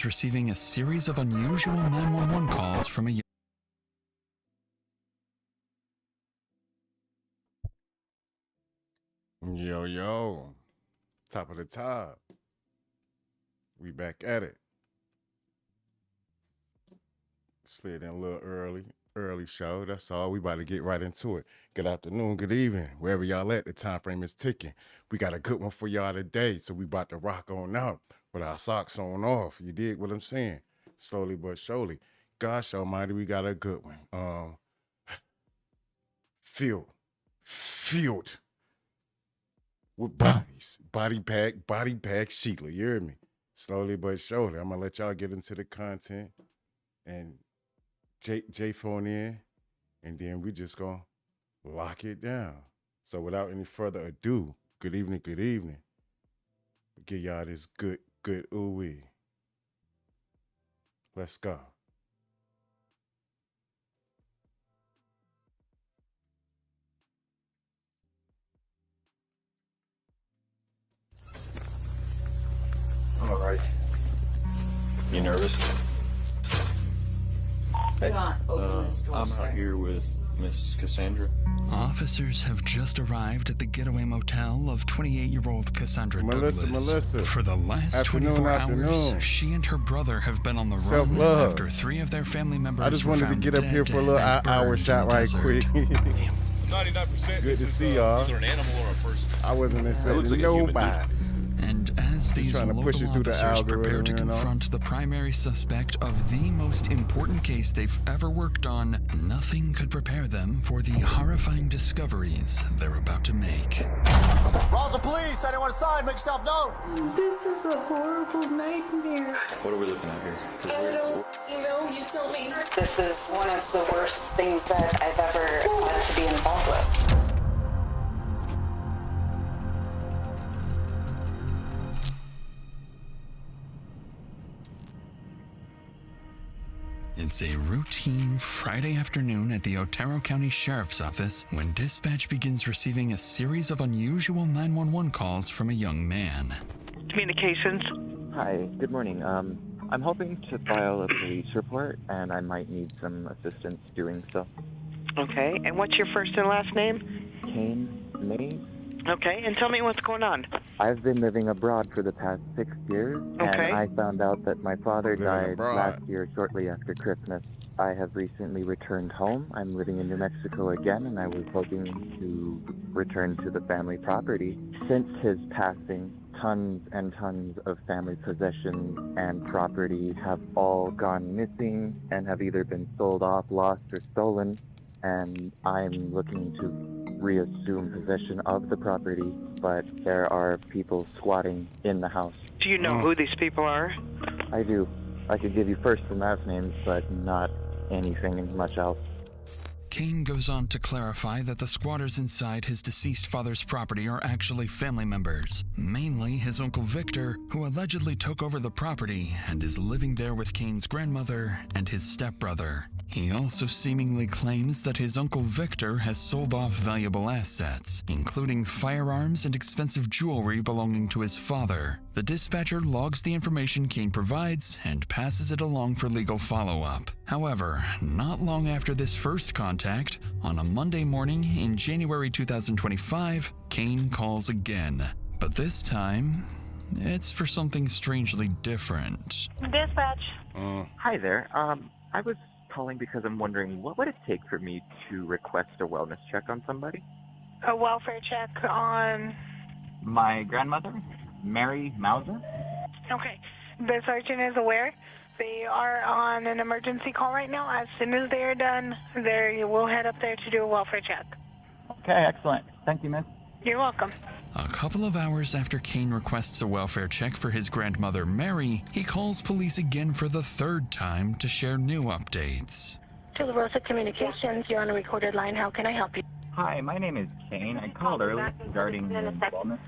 begins receiving a series of unusual 911 calls from a Yo, top of the top. We back at it. Slid in a little early show. That's all. We about to get right into it. Good afternoon, good evening, wherever y'all at. The time frame is ticking. We got a good one for y'all today, so we about to rock on out with our socks on off. You dig what I'm saying? Slowly but surely. Gosh almighty, we got a good one. Filled with bodies. Body pack Sheila. You hear me? Slowly but surely. I'm gonna let y'all get into the content and J phone in, and then we just gonna lock it down. So without any further ado, good evening. Give y'all this good ooh-wee. Let's go. All right. You nervous? Hey, I'm out here with Miss Cassandra. Officers have just arrived at the getaway motel of 28-year-old Cassandra Douglas. Melissa. For the last 24 hours, she and her brother have been on the run after 3 of their family members. I just wanted to get up here for a little hour shot right quick. 99%. Good to see y'all. Either an animal or a person. I wasn't expecting nobody. And as these local officers prepare to confront the primary suspect of the most important case they've ever worked on, nothing could prepare them for the horrifying discoveries they're about to make. Calls the police! Anyone inside, make yourself known! This is a horrible nightmare. What are we looking at here? I don't know, you tell me. This is one of the worst things that I've ever had to be involved with. It's a routine Friday afternoon at the Otero County Sheriff's Office when dispatch begins receiving a series of unusual 911 calls from a young man. Communications. Hi, good morning. I'm hoping to file a police report, and I might need some assistance doing so. Okay, and what's your first and last name? Kane Mays. Okay, and tell me what's going on. I've been living abroad for the past 6 years, and I found out that my father died last year shortly after Christmas. I have recently returned home. I'm living in New Mexico again, and I was hoping to return to the family property. Since his passing, tons and tons of family possessions and property have all gone missing and have either been sold off, lost, or stolen, and I'm looking to reassume possession of the property, but there are people squatting in the house. Do you know who these people are? I do. I could give you first and last names, but not anything much else. Kane goes on to clarify that the squatters inside his deceased father's property are actually family members, mainly his Uncle Victor, who allegedly took over the property and is living there with Kane's grandmother and his stepbrother. He also seemingly claims that his Uncle Victor has sold off valuable assets, including firearms and expensive jewelry belonging to his father. The dispatcher logs the information Kane provides and passes it along for legal follow-up. However, not long after this first contact, on a Monday morning in January 2025, Kane calls again. But this time, it's for something strangely different. Dispatch. Hi there. I was calling because I'm wondering, what would it take for me to request a wellness check on somebody? A welfare check on... My grandmother, Mary Mauser. Okay. The sergeant is aware. They are on an emergency call right now. As soon as they're done, we'll head up there to do a welfare check. Okay, excellent. Thank you, miss. You're welcome. A couple of hours after Kane requests a welfare check for his grandmother Mary, he calls police again for the third time to share new updates. To La Rosa Communications, you're on a recorded line. How can I help you? Hi, my name is Kane. I called earlier regarding wellness.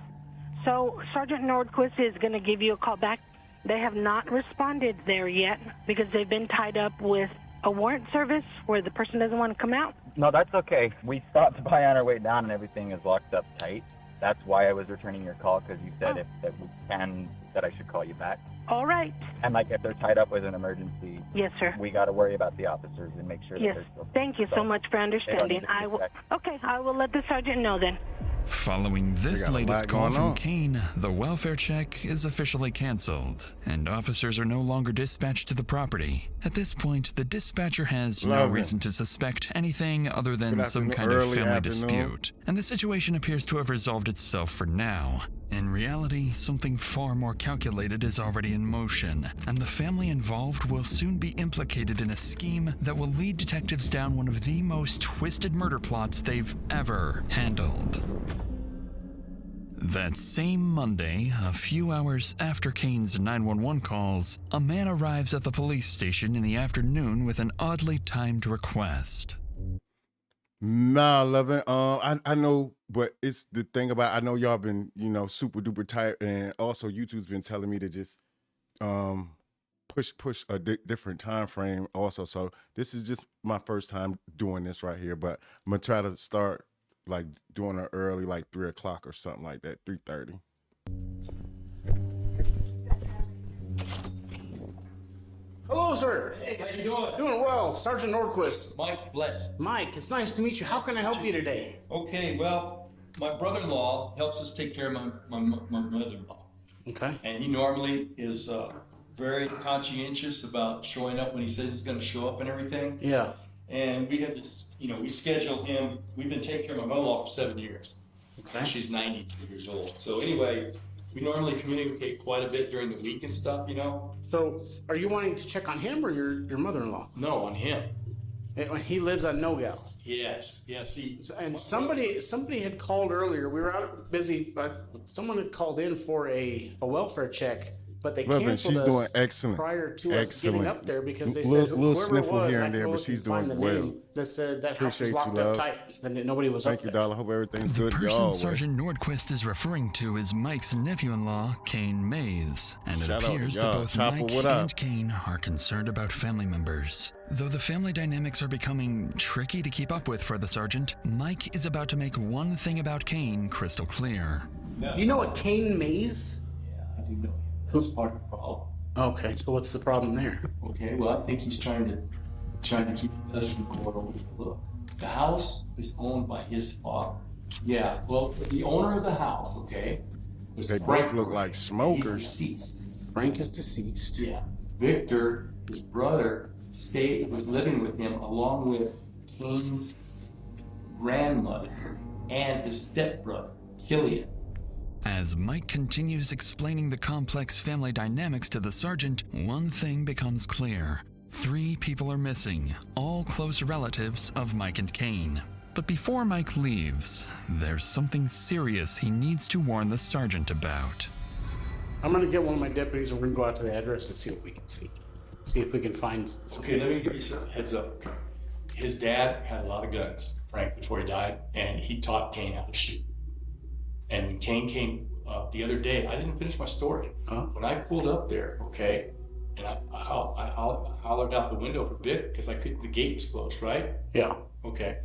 So Sergeant Nordquist is going to give you a call back. They have not responded there yet because they've been tied up with a warrant service where the person doesn't want to come out. No, that's okay. We stopped by on our way down and everything is locked up tight. That's why I was returning your call, because you said if we can that I should call you back. All right. And like if they're tied up with an emergency, Yes, sir. we got to worry about the officers and make sure Yes. that they're still. Thank you so much for They don't understanding. need to I be will. checked. Okay, I will let the sergeant know then. Following this got a latest lot call going from on. Kane, the welfare check is officially canceled, and officers are no longer dispatched to the property. At this point, the dispatcher has no Love it. reason to suspect anything other than Good some afternoon, kind of early family afternoon. dispute, and the situation appears to have resolved itself for now. In reality, something far more calculated is already in motion, and the family involved will soon be implicated in a scheme that will lead detectives down one of the most twisted murder plots they've ever handled. That same Monday, a few hours after Kane's 911 calls, a man arrives at the police station in the afternoon with an oddly timed request. Nah, loving. I know, but it's the thing about I know y'all been super duper tight, and also YouTube's been telling me to just push a different time frame also. So this is just my first time doing this right here, but I'm gonna try to start like doing it early, like 3 o'clock or something like that, 3:30. Hello, sir. Hey, how you doing? Doing well. Sergeant Nordquist. Mike Bless. Mike, it's nice to meet you. How can I help you today? Okay, well, my brother-in-law helps us take care of my mother-in-law. Okay. And he normally is very conscientious about showing up when he says he's gonna show up and everything. Yeah. And we had this, we schedule him, we've been taking care of my mother-in-law for 7 years. Okay. She's 92 years old. So anyway, we normally communicate quite a bit during the week and stuff, So, are you wanting to check on him or your mother-in-law? No, on him. He lives at Nogal. Yes, he. And somebody had called earlier. We were out busy, but someone had called in for a welfare check, but they Loving, canceled she's us doing excellent. prior to us getting Excellent. up there because they Little- said little whoever it sniffle was, here I and had to there, go but look she's and find doing the well. name that said that house Appreciate was you, locked up love. tight and that nobody was Thank up you, there. Dollar. Hope everything's The good. person Y'all, Sergeant Nordquist is referring to is Mike's nephew-in-law, Kane Mays, and it Shout out to appears that y'all. both Chopper, Mike what up? and Kane are concerned about family members. Though the family dynamics are becoming tricky to keep up with for the sergeant, Mike is about to make one thing about Kane crystal clear. Do you know a Kane Mays? Yeah, I do know him. That's part of the problem. Okay, so what's the problem there? Okay, well, I think he's trying to keep us from going over the look. The house is owned by his father. Yeah, well, the owner of the house, okay, was They Frank. both look like He's smokers. deceased. Frank is deceased. Yeah. Victor, his brother, was living with him along with Kane's grandmother and his stepbrother, Killian. As Mike continues explaining the complex family dynamics to the sergeant, one thing becomes clear. 3 people are missing, all close relatives of Mike and Kane. But before Mike leaves, there's something serious he needs to warn the sergeant about. I'm gonna get one of my deputies and we're gonna go out to the address and see what we can see. See if we can find something. Okay, let me give you some heads up. His dad had a lot of guns, Frank, before he died, and he taught Kane how to shoot. And when Kane came the other day, I didn't finish my story. Huh? When I pulled up there, okay, and I hollered out the window for Vic because I couldn't. The gate was closed, right? Yeah. Okay,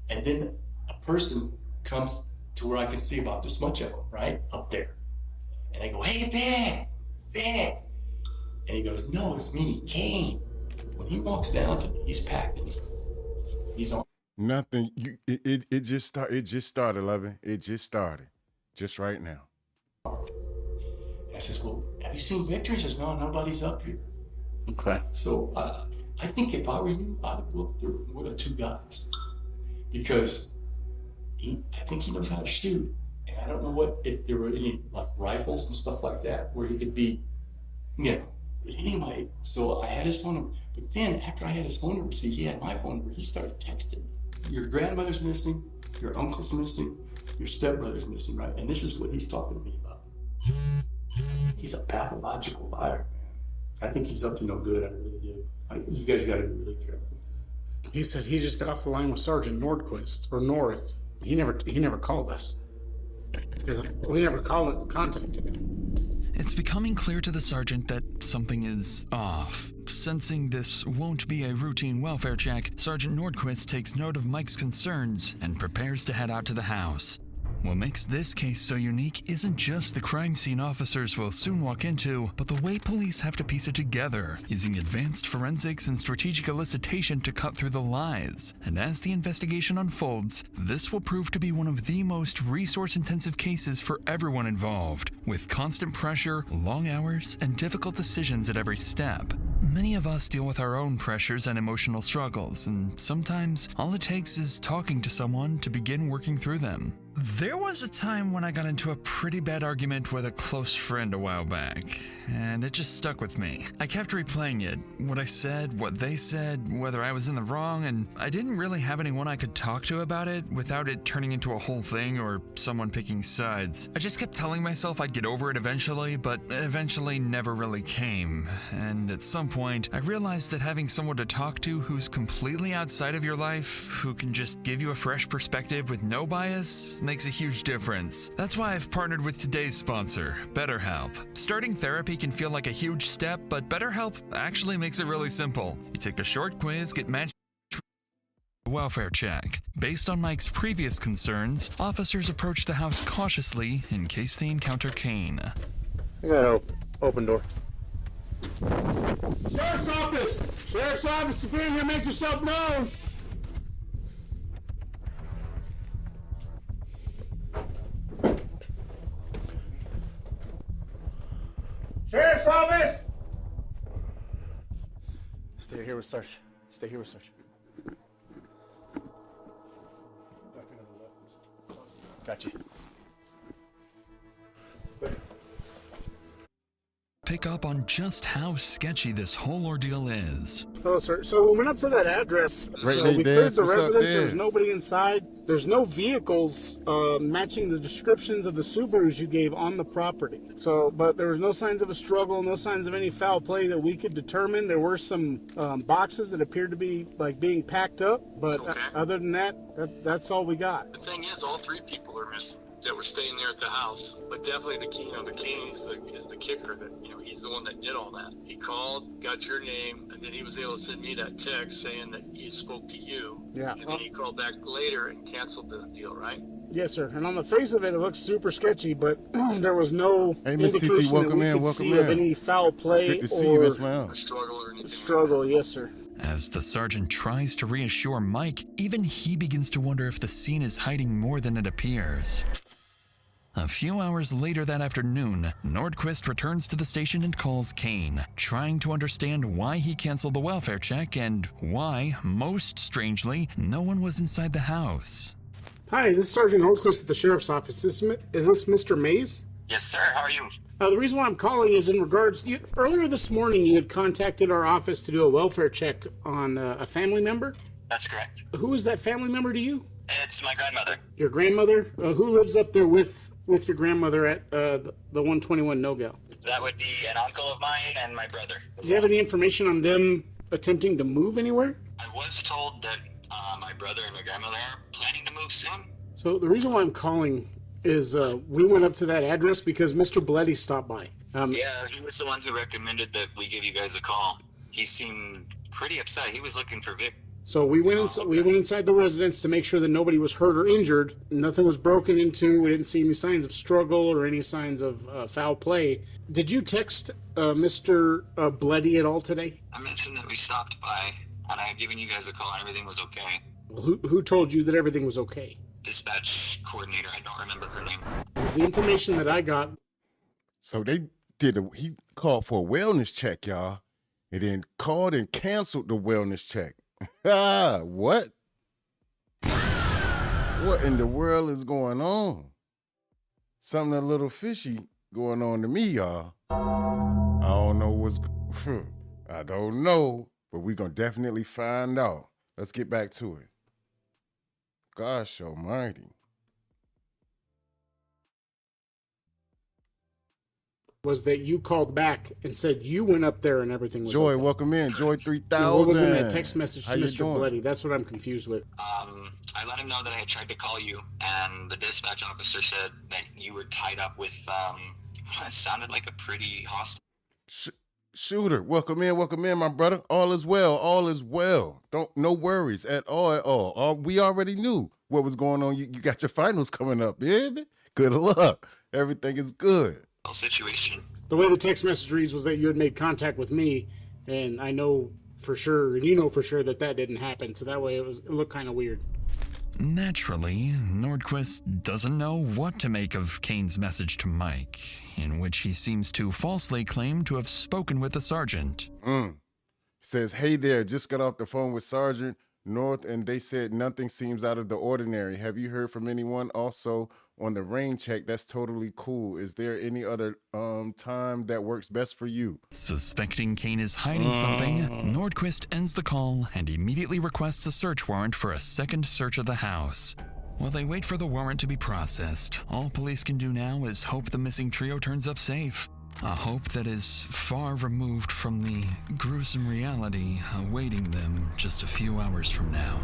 and then a person comes to where I can see about this much of him, right up there, and I go, "Hey, Vic," and he goes, "No, it's me, Kane." When he walks down to me, he's packing. He's on. Nothing. It just started, Loving. It just started, just right now. And I says, "Well, have you seen Victor?" He says, "No, nobody's up here." Okay. So I think if I were you, I would go up there with the 2 guys because I think he knows how to shoot, and I don't know if there were any like rifles and stuff like that where he could be, anyway. So I had his phone number, but then after I had his phone number, see, he had my phone number. He started texting me. Your grandmother's missing, your uncle's missing, your stepbrother's missing, right? And this is what he's talking to me about. He's a pathological liar, man. I think he's up to no good. I really do. You guys got to be really careful. He said he just got off the line with Sergeant Nordquist or North. He never called us because we never contacted him. It's becoming clear to the sergeant that something is off. Sensing this won't be a routine welfare check, Sergeant Nordquist takes note of Mike's concerns and prepares to head out to the house. What makes this case so unique isn't just the crime scene officers will soon walk into, but the way police have to piece it together, using advanced forensics and strategic elicitation to cut through the lies. And as the investigation unfolds, this will prove to be one of the most resource-intensive cases for everyone involved, with constant pressure, long hours, and difficult decisions at every step. Many of us deal with our own pressures and emotional struggles, and sometimes all it takes is talking to someone to begin working through them. There was a time when I got into a pretty bad argument with a close friend a while back, and it just stuck with me. I kept replaying it, what I said, what they said, whether I was in the wrong, and I didn't really have anyone I could talk to about it without it turning into a whole thing or someone picking sides. I just kept telling myself I'd get over it eventually, but eventually never really came. And at some point, I realized that having someone to talk to who's completely outside of your life, who can just give you a fresh perspective with no bias, makes a huge difference. That's why I've partnered with today's sponsor, BetterHelp. Starting therapy can feel like a huge step, but BetterHelp actually makes it really simple. You take a short quiz, get matched with a welfare check. Based on Mike's previous concerns, officers approach the house cautiously in case they encounter Kane. I got an open door. Sheriff's office! Sheriff's office, if you're in here, make yourself known! Sheriff's office! Stay here with Sarge. Stay here with Sarge. Gotcha. Pick up on just how sketchy this whole ordeal is. Hello, sir. So we went up to that address. Right, so we cleared the What's up, residence. Dez? There's nobody inside. There's no vehicles matching the descriptions of the Subarus you gave on the property. So, but there was no signs of a struggle, no signs of any foul play that we could determine. There were some boxes that appeared to be like being packed up, but other than that, that's all we got. The thing is, all three people are missing that were staying there at the house. But definitely the king is the kicker that, he's the one that did all that. He called, got your name, and then he was able to send me that text saying that he spoke to you. Yeah. And then he called back later and canceled the deal, right? Yes, sir. And on the face of it, it looks super sketchy, but there was no Miss TT, indication welcome that we in, could welcome see in. of any foul play Good to see you, or Miss Mel. A struggle or anything. Struggle, yes, sir. As the sergeant tries to reassure Mike, even he begins to wonder if the scene is hiding more than it appears. A few hours later that afternoon, Nordquist returns to the station and calls Kane, trying to understand why he canceled the welfare check and why, most strangely, no one was inside the house. Hi, this is Sergeant Nordquist at the Sheriff's Office. Is this Mr. Mays? Yes, sir. How are you? The reason why I'm calling is in regards... earlier this morning, you had contacted our office to do a welfare check on a family member? That's correct. Who is that family member to you? It's my grandmother. Your grandmother? Who lives up there with your grandmother at the 121 No-Go? That would be an uncle of mine and my brother. Do you have any information on them attempting to move anywhere? I was told that my brother and my grandmother are planning to move soon. So the reason why I'm calling is we went up to that address because Mr. Bloody stopped by. Yeah, he was the one who recommended that we give you guys a call. He seemed pretty upset. He was looking for Vic. So we went inside the residence to make sure that nobody was hurt or injured. Nothing was broken into. We didn't see any signs of struggle or any signs of foul play. Did you text Mr. Bloody at all today? I mentioned that we stopped by, and I had given you guys a call and everything was okay. Well, who told you that everything was okay? Dispatch coordinator, I don't remember her name. The information that I got. So he called for a wellness check, y'all, and then called and canceled the wellness check. What? What in the world is going on? Something a little fishy going on to me, y'all. I don't know what's... I don't know, but we're going to definitely find out. Let's get back to it. Gosh almighty. Was that you called back and said you went up there and everything was Joy, okay. welcome in. Joy 3000. What was in that text message How to you Mr. doing? Bloody? That's what I'm confused with. I let him know that I had tried to call you, and the dispatch officer said that you were tied up with, it sounded like a pretty hostile... Shooter, welcome in, my brother. All is well, all is well. No worries at all. We already knew what was going on. You got your finals coming up, baby. Good luck. Everything is good. Situation. The way the text message reads was that you had made contact with me, and I know for sure, and you know for sure that didn't happen. So that way it looked kind of weird. Naturally, Nordquist doesn't know what to make of Kane's message to Mike, in which he seems to falsely claim to have spoken with the sergeant. Says, hey there, just got off the phone with Sergeant North and they said nothing seems out of the ordinary. Have you heard from anyone? Also, on the rain check, that's totally cool. Is there any other time that works best for you? Suspecting Kane is hiding something, Nordquist ends the call and immediately requests a search warrant for a second search of the house. While they wait for the warrant to be processed, all police can do now is hope the missing trio turns up safe. A hope that is far removed from the gruesome reality awaiting them just a few hours from now.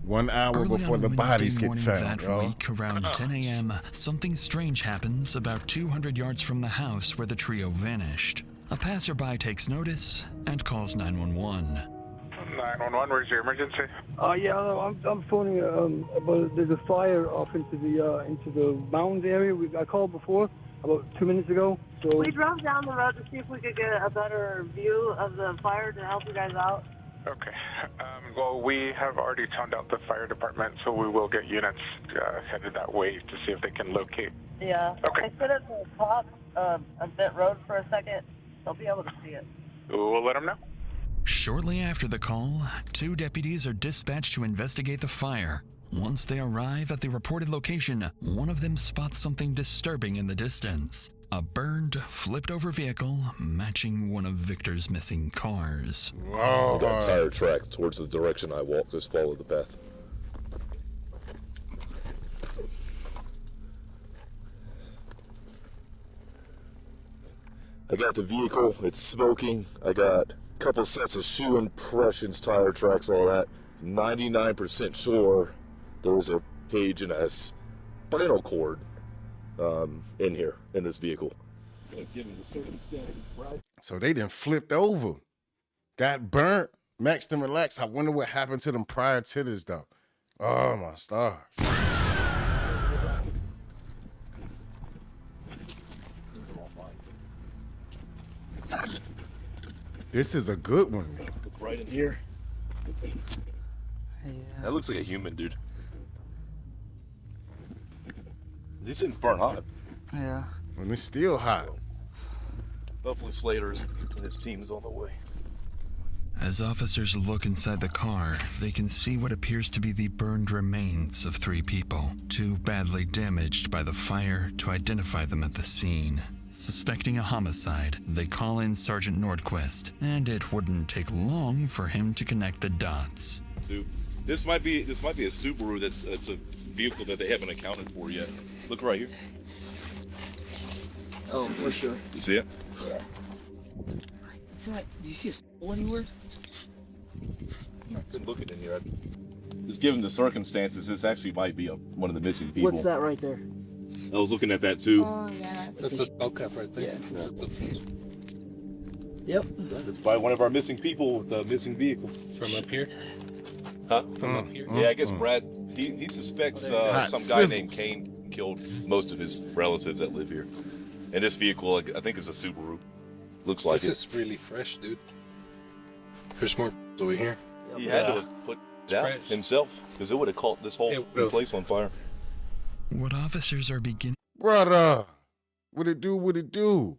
1 hour before the bodies get found. That week, around 10 a.m., something strange happens about 200 yards from the house where the trio vanished. A passerby takes notice and calls 911. 911, where's your emergency? Yeah, I'm phoning about there's a fire off into the mountains area. I called before about 2 minutes ago. So we drove down the road to see if we could get a better view of the fire to help you guys out. Okay. Well, we have already toned out the fire department, so we will get units headed that way to see if they can locate. Yeah. Okay. I stood at the top of that road for a second. They'll be able to see it. We'll let them know. Shortly after the call, 2 deputies are dispatched to investigate the fire. Once they arrive at the reported location, one of them spots something disturbing in the distance. A burned, flipped-over vehicle matching one of Victor's missing cars. Oh, we got tire tracks towards the direction I walked. Just follow the path. I got the vehicle. It's smoking. I got a couple sets of shoe impressions, tire tracks, all that. 99% sure there was a cage and a spinal cord in here, in this vehicle. Given the circumstances, right? So they done flipped over, got burnt, maxed and relaxed. I wonder what happened to them prior to this, though. Oh, my stars. This is a good one. Right in here. Yeah. That looks like a human, dude. These things burn hot. Yeah. And it's still hot. Hopefully Slater's and his team is on the way. As officers look inside the car, they can see what appears to be the burned remains of 3 people, too badly damaged by the fire to identify them at the scene. Suspecting a homicide, they call in Sergeant Nordquist, and it wouldn't take long for him to connect the dots. So, this might be a Subaru that's it's a vehicle that they haven't accounted for yet. Look right here. Oh, for sure. You see it? Yeah. It's not, do you see a soul anywhere? I've been looking in here. Just given the circumstances, this actually might be one of the missing people. What's that right there? I was looking at that too. Oh, yeah. That's a skull cap right there. Yeah. Yep. It's by one of our missing people with the missing vehicle. From up here? Huh? From up here? Yeah, I guess Brad, he suspects some guy named Kane killed most of his relatives that live here. And this vehicle, I think, is a Subaru. Looks like this is really fresh, dude. There's more over here. He had to have put that himself, because it would have caught this whole place on fire. What officers are beginning... Brother, what it do?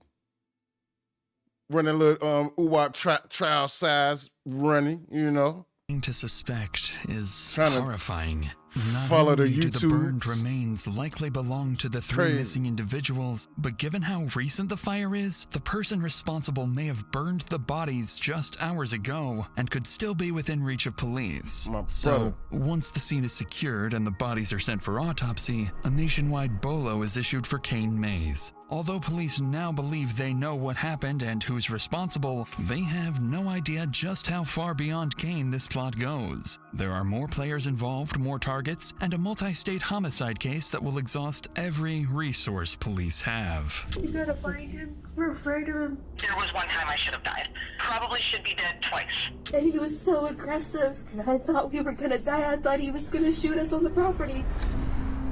Running a little UWAP trial size running, you know. To suspect is horrifying. Not follow the only do YouTube. The burned remains likely belong to the 3 missing individuals, but given how recent the fire is, the person responsible may have burned the bodies just hours ago and could still be within reach of police. So, once the scene is secured and the bodies are sent for autopsy, a nationwide BOLO is issued for Kane Mays. Although police now believe they know what happened and who's responsible, they have no idea just how far beyond Kane this plot goes. There are more players involved, more targets targets, and a multi-state homicide case that will exhaust every resource police have. You gotta find him. We're afraid of him. There was one time I should have died. Probably should be dead twice. And he was so aggressive. I thought we were gonna die. I thought he was gonna shoot us on the property.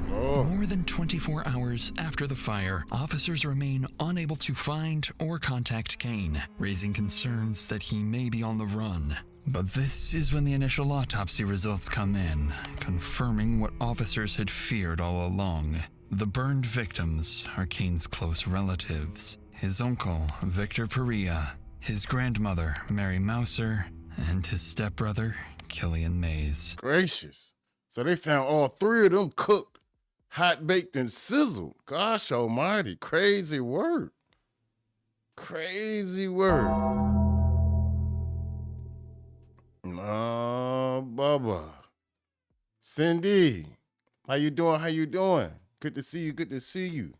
More than 24 hours after the fire, officers remain unable to find or contact Kane, raising concerns that he may be on the run. But this is when the initial autopsy results come in, confirming what officers had feared all along. The burned victims are Kane's close relatives, his uncle, Victor Perea, his grandmother, Mary Mouser, and his stepbrother, Killian Mays. Gracious. So they found all three of them cooked, hot baked, and sizzled. Gosh almighty, crazy word. Crazy word. Bubba. Cindy, how you doing? How you doing? Good to see you. Good to see you.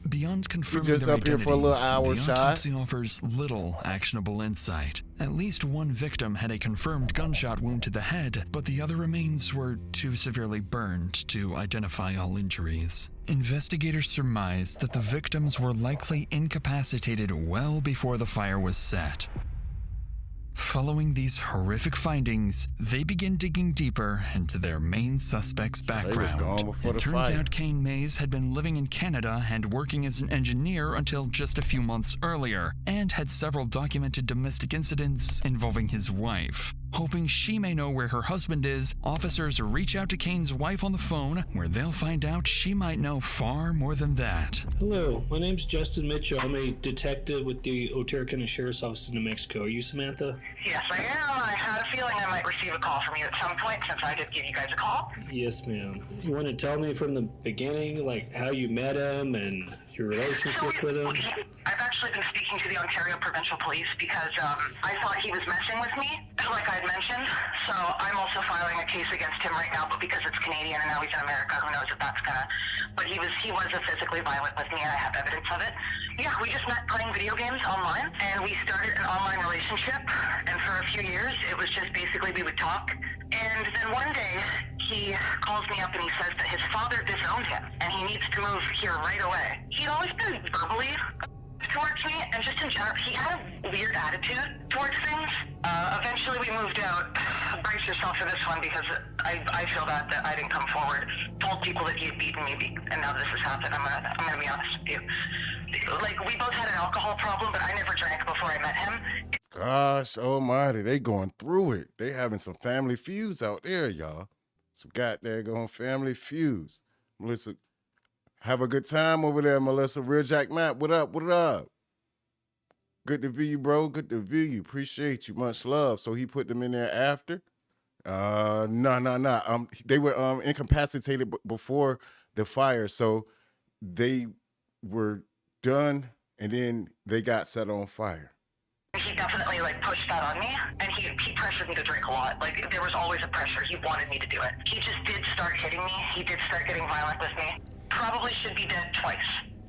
Beyond confirming just their up here for a little hour, the Shy. autopsy offers little actionable insight. At least one victim had a confirmed gunshot wound to the head, but the other remains were too severely burned to identify all injuries. Investigators surmised that the victims were likely incapacitated well before the fire was set. Following these horrific findings, they begin digging deeper into their main suspect's background. It turns out Kane Mays had been living in Canada and working as an engineer until just a few months earlier, and had several documented domestic incidents involving his wife. Hoping she may know where her husband is, officers reach out to Kane's wife on the phone, where they'll find out she might know far more than that. Hello, my name's Justin Mitchell. I'm a detective with the Otero County Sheriff's Office in New Mexico. Are you Samantha? Yes, I am. I had a feeling I might receive a call from you at some point since I did give you guys a call. Yes, ma'am. You want to tell me from the beginning, like how you met him and your relationship with him? I've actually been speaking to the Ontario Provincial Police because I thought he was messing with me, like I'd mentioned. So I'm also filing a case against him right now, but because it's Canadian and now he's in America, who knows if that's gonna... But he was physically violent with me, and I have evidence of it. Yeah, we just met playing video games online, and we started an online relationship, and for a few years, it was just basically we would talk. And then one day, he calls me up and he says that his father disowned him, and he needs to move here right away. He'd always been verbally towards me, and just in general, he had a weird attitude towards things. Eventually we moved out. Brace yourself for this one, because I feel bad that I didn't come forward, told people that he had beaten me, and now this has happened. I'm gonna be honest with you. Like, we both had an alcohol problem, but I never drank before I met him. Gosh almighty, they going through it. They having some family feuds out there, y'all. Some goddamn going family feuds. Melissa, have a good time over there, Melissa. Real Jack Matt, what up, what up? Good to view you, bro. Good to view you. Appreciate you. Much love. So he put them in there after? No. They were incapacitated before the fire, so they were done, and then they got set on fire. He definitely pushed that on me, and he pressured me to drink a lot. Like, there was always a pressure. He wanted me to do it. He just did start hitting me. He did start getting violent with me. Probably should be dead twice.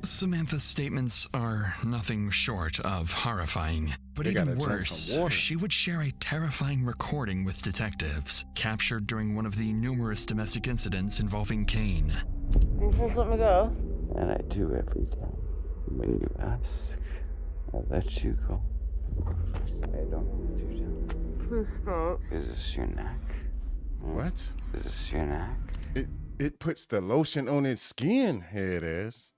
Samantha's statements are nothing short of horrifying. But even worse, she would share a terrifying recording with detectives, captured during one of the numerous domestic incidents involving Kane. You just let me go. And I do every time. When you ask, I let you go. I don't let you down. Please stop. Is this your neck? What? Is this your neck? It puts the lotion on his skin, head ass.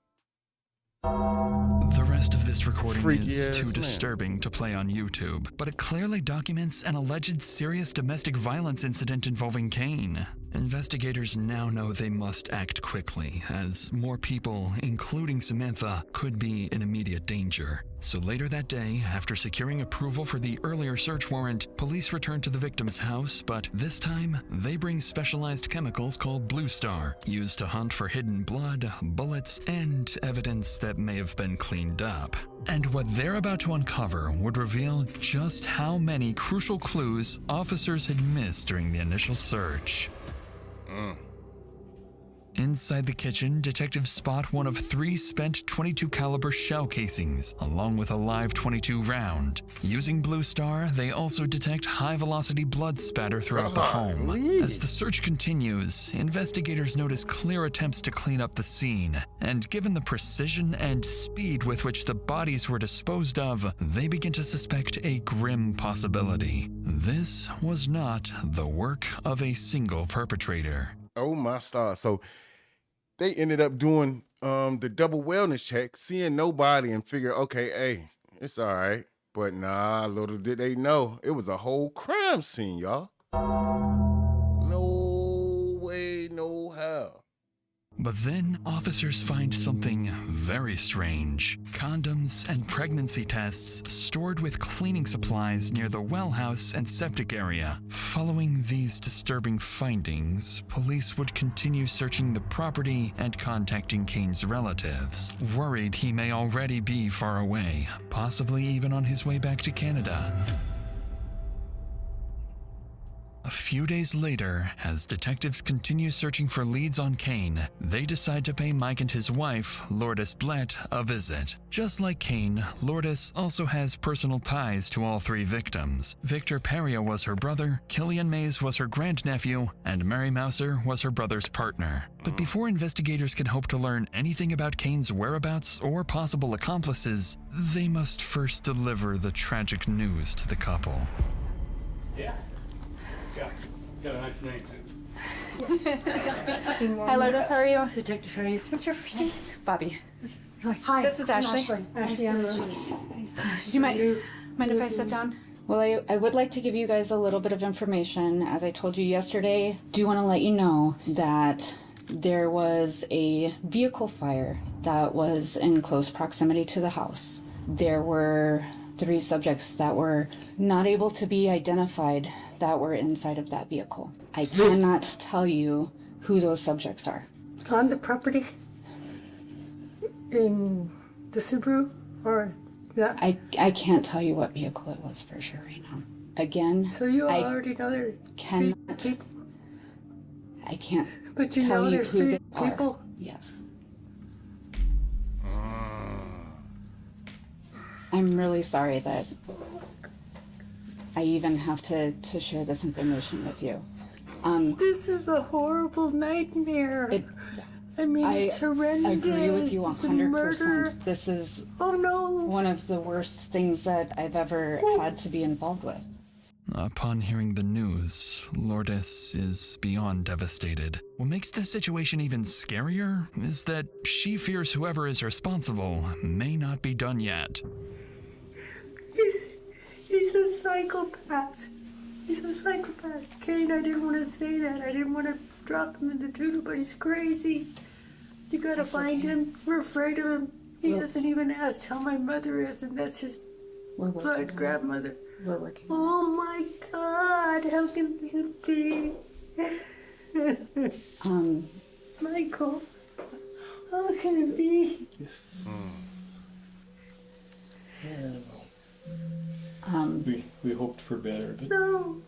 The rest of this recording Freaky is ass too man. disturbing to play on YouTube, but it clearly documents an alleged serious domestic violence incident involving Kane. Investigators now know they must act quickly, as more people, including Samantha, could be in immediate danger. So later that day, after securing approval for the earlier search warrant, police return to the victim's house, but this time, they bring specialized chemicals called Blue Star, used to hunt for hidden blood, bullets, and evidence that may have been cleaned up. And what they're about to uncover would reveal just how many crucial clues officers had missed during the initial search. Inside the kitchen, detectives spot one of 3 spent .22 caliber shell casings, along with a live .22 round. Using Blue Star, they also detect high-velocity blood spatter throughout the home. As the search continues, investigators notice clear attempts to clean up the scene, and given the precision and speed with which the bodies were disposed of, they begin to suspect a grim possibility. This was not the work of a single perpetrator. Oh my stars. So they ended up doing the double wellness check, seeing nobody, and figure, okay, hey, it's all right. But nah, little did they know, it was a whole crime scene, y'all. No way, no how. But then officers find something very strange. Condoms and pregnancy tests stored with cleaning supplies near the well house and septic area. Following these disturbing findings, police would continue searching the property and contacting Kane's relatives, worried he may already be far away, possibly even on his way back to Canada. A few days later, as detectives continue searching for leads on Kane, they decide to pay Mike and his wife, Lourdes Blett, a visit. Just like Kane, Lourdes also has personal ties to all 3 victims. Victor Peria was her brother, Killian Mays was her grandnephew, and Mary Mouser was her brother's partner. But before investigators can hope to learn anything about Kane's whereabouts or possible accomplices, they must first deliver the tragic news to the couple. Yeah. Got a nice name, too. Hi, Lourdes, how are you? Detective, how are you? What's your first name? Bobby. Hi, this is Ashley. Ashley, I'm Do you mind if I sit down? Well, I would like to give you guys a little bit of information. As I told you yesterday, do want to let you know that there was a vehicle fire that was in close proximity to the house. There were 3 subjects that were not able to be identified that were inside of that vehicle. I cannot tell you who those subjects are. On the property? In the Subaru? Or that? I can't tell you what vehicle it was for sure right now. Again, so you already know there are 3 people? I can't but you tell know you there's who 3 they people? Are. Yes. I'm really sorry that I even have to share this information with you. This is a horrible nightmare. It's horrendous. I agree with you It's 100%. murder. This is one of the worst things that I've ever had to be involved with. Upon hearing the news, Lourdes is beyond devastated. What makes the situation even scarier is that she fears whoever is responsible may not be done yet. He's a psychopath. He's a psychopath. Kane, I didn't want to say that. I didn't want to drop him in the doodle, but he's crazy. You gotta find him. We're afraid of him. He hasn't even asked how my mother is, and that's his blood grandmother. We're working. Oh my God, how can this be? Michael, how can it be? We hoped for better, but no,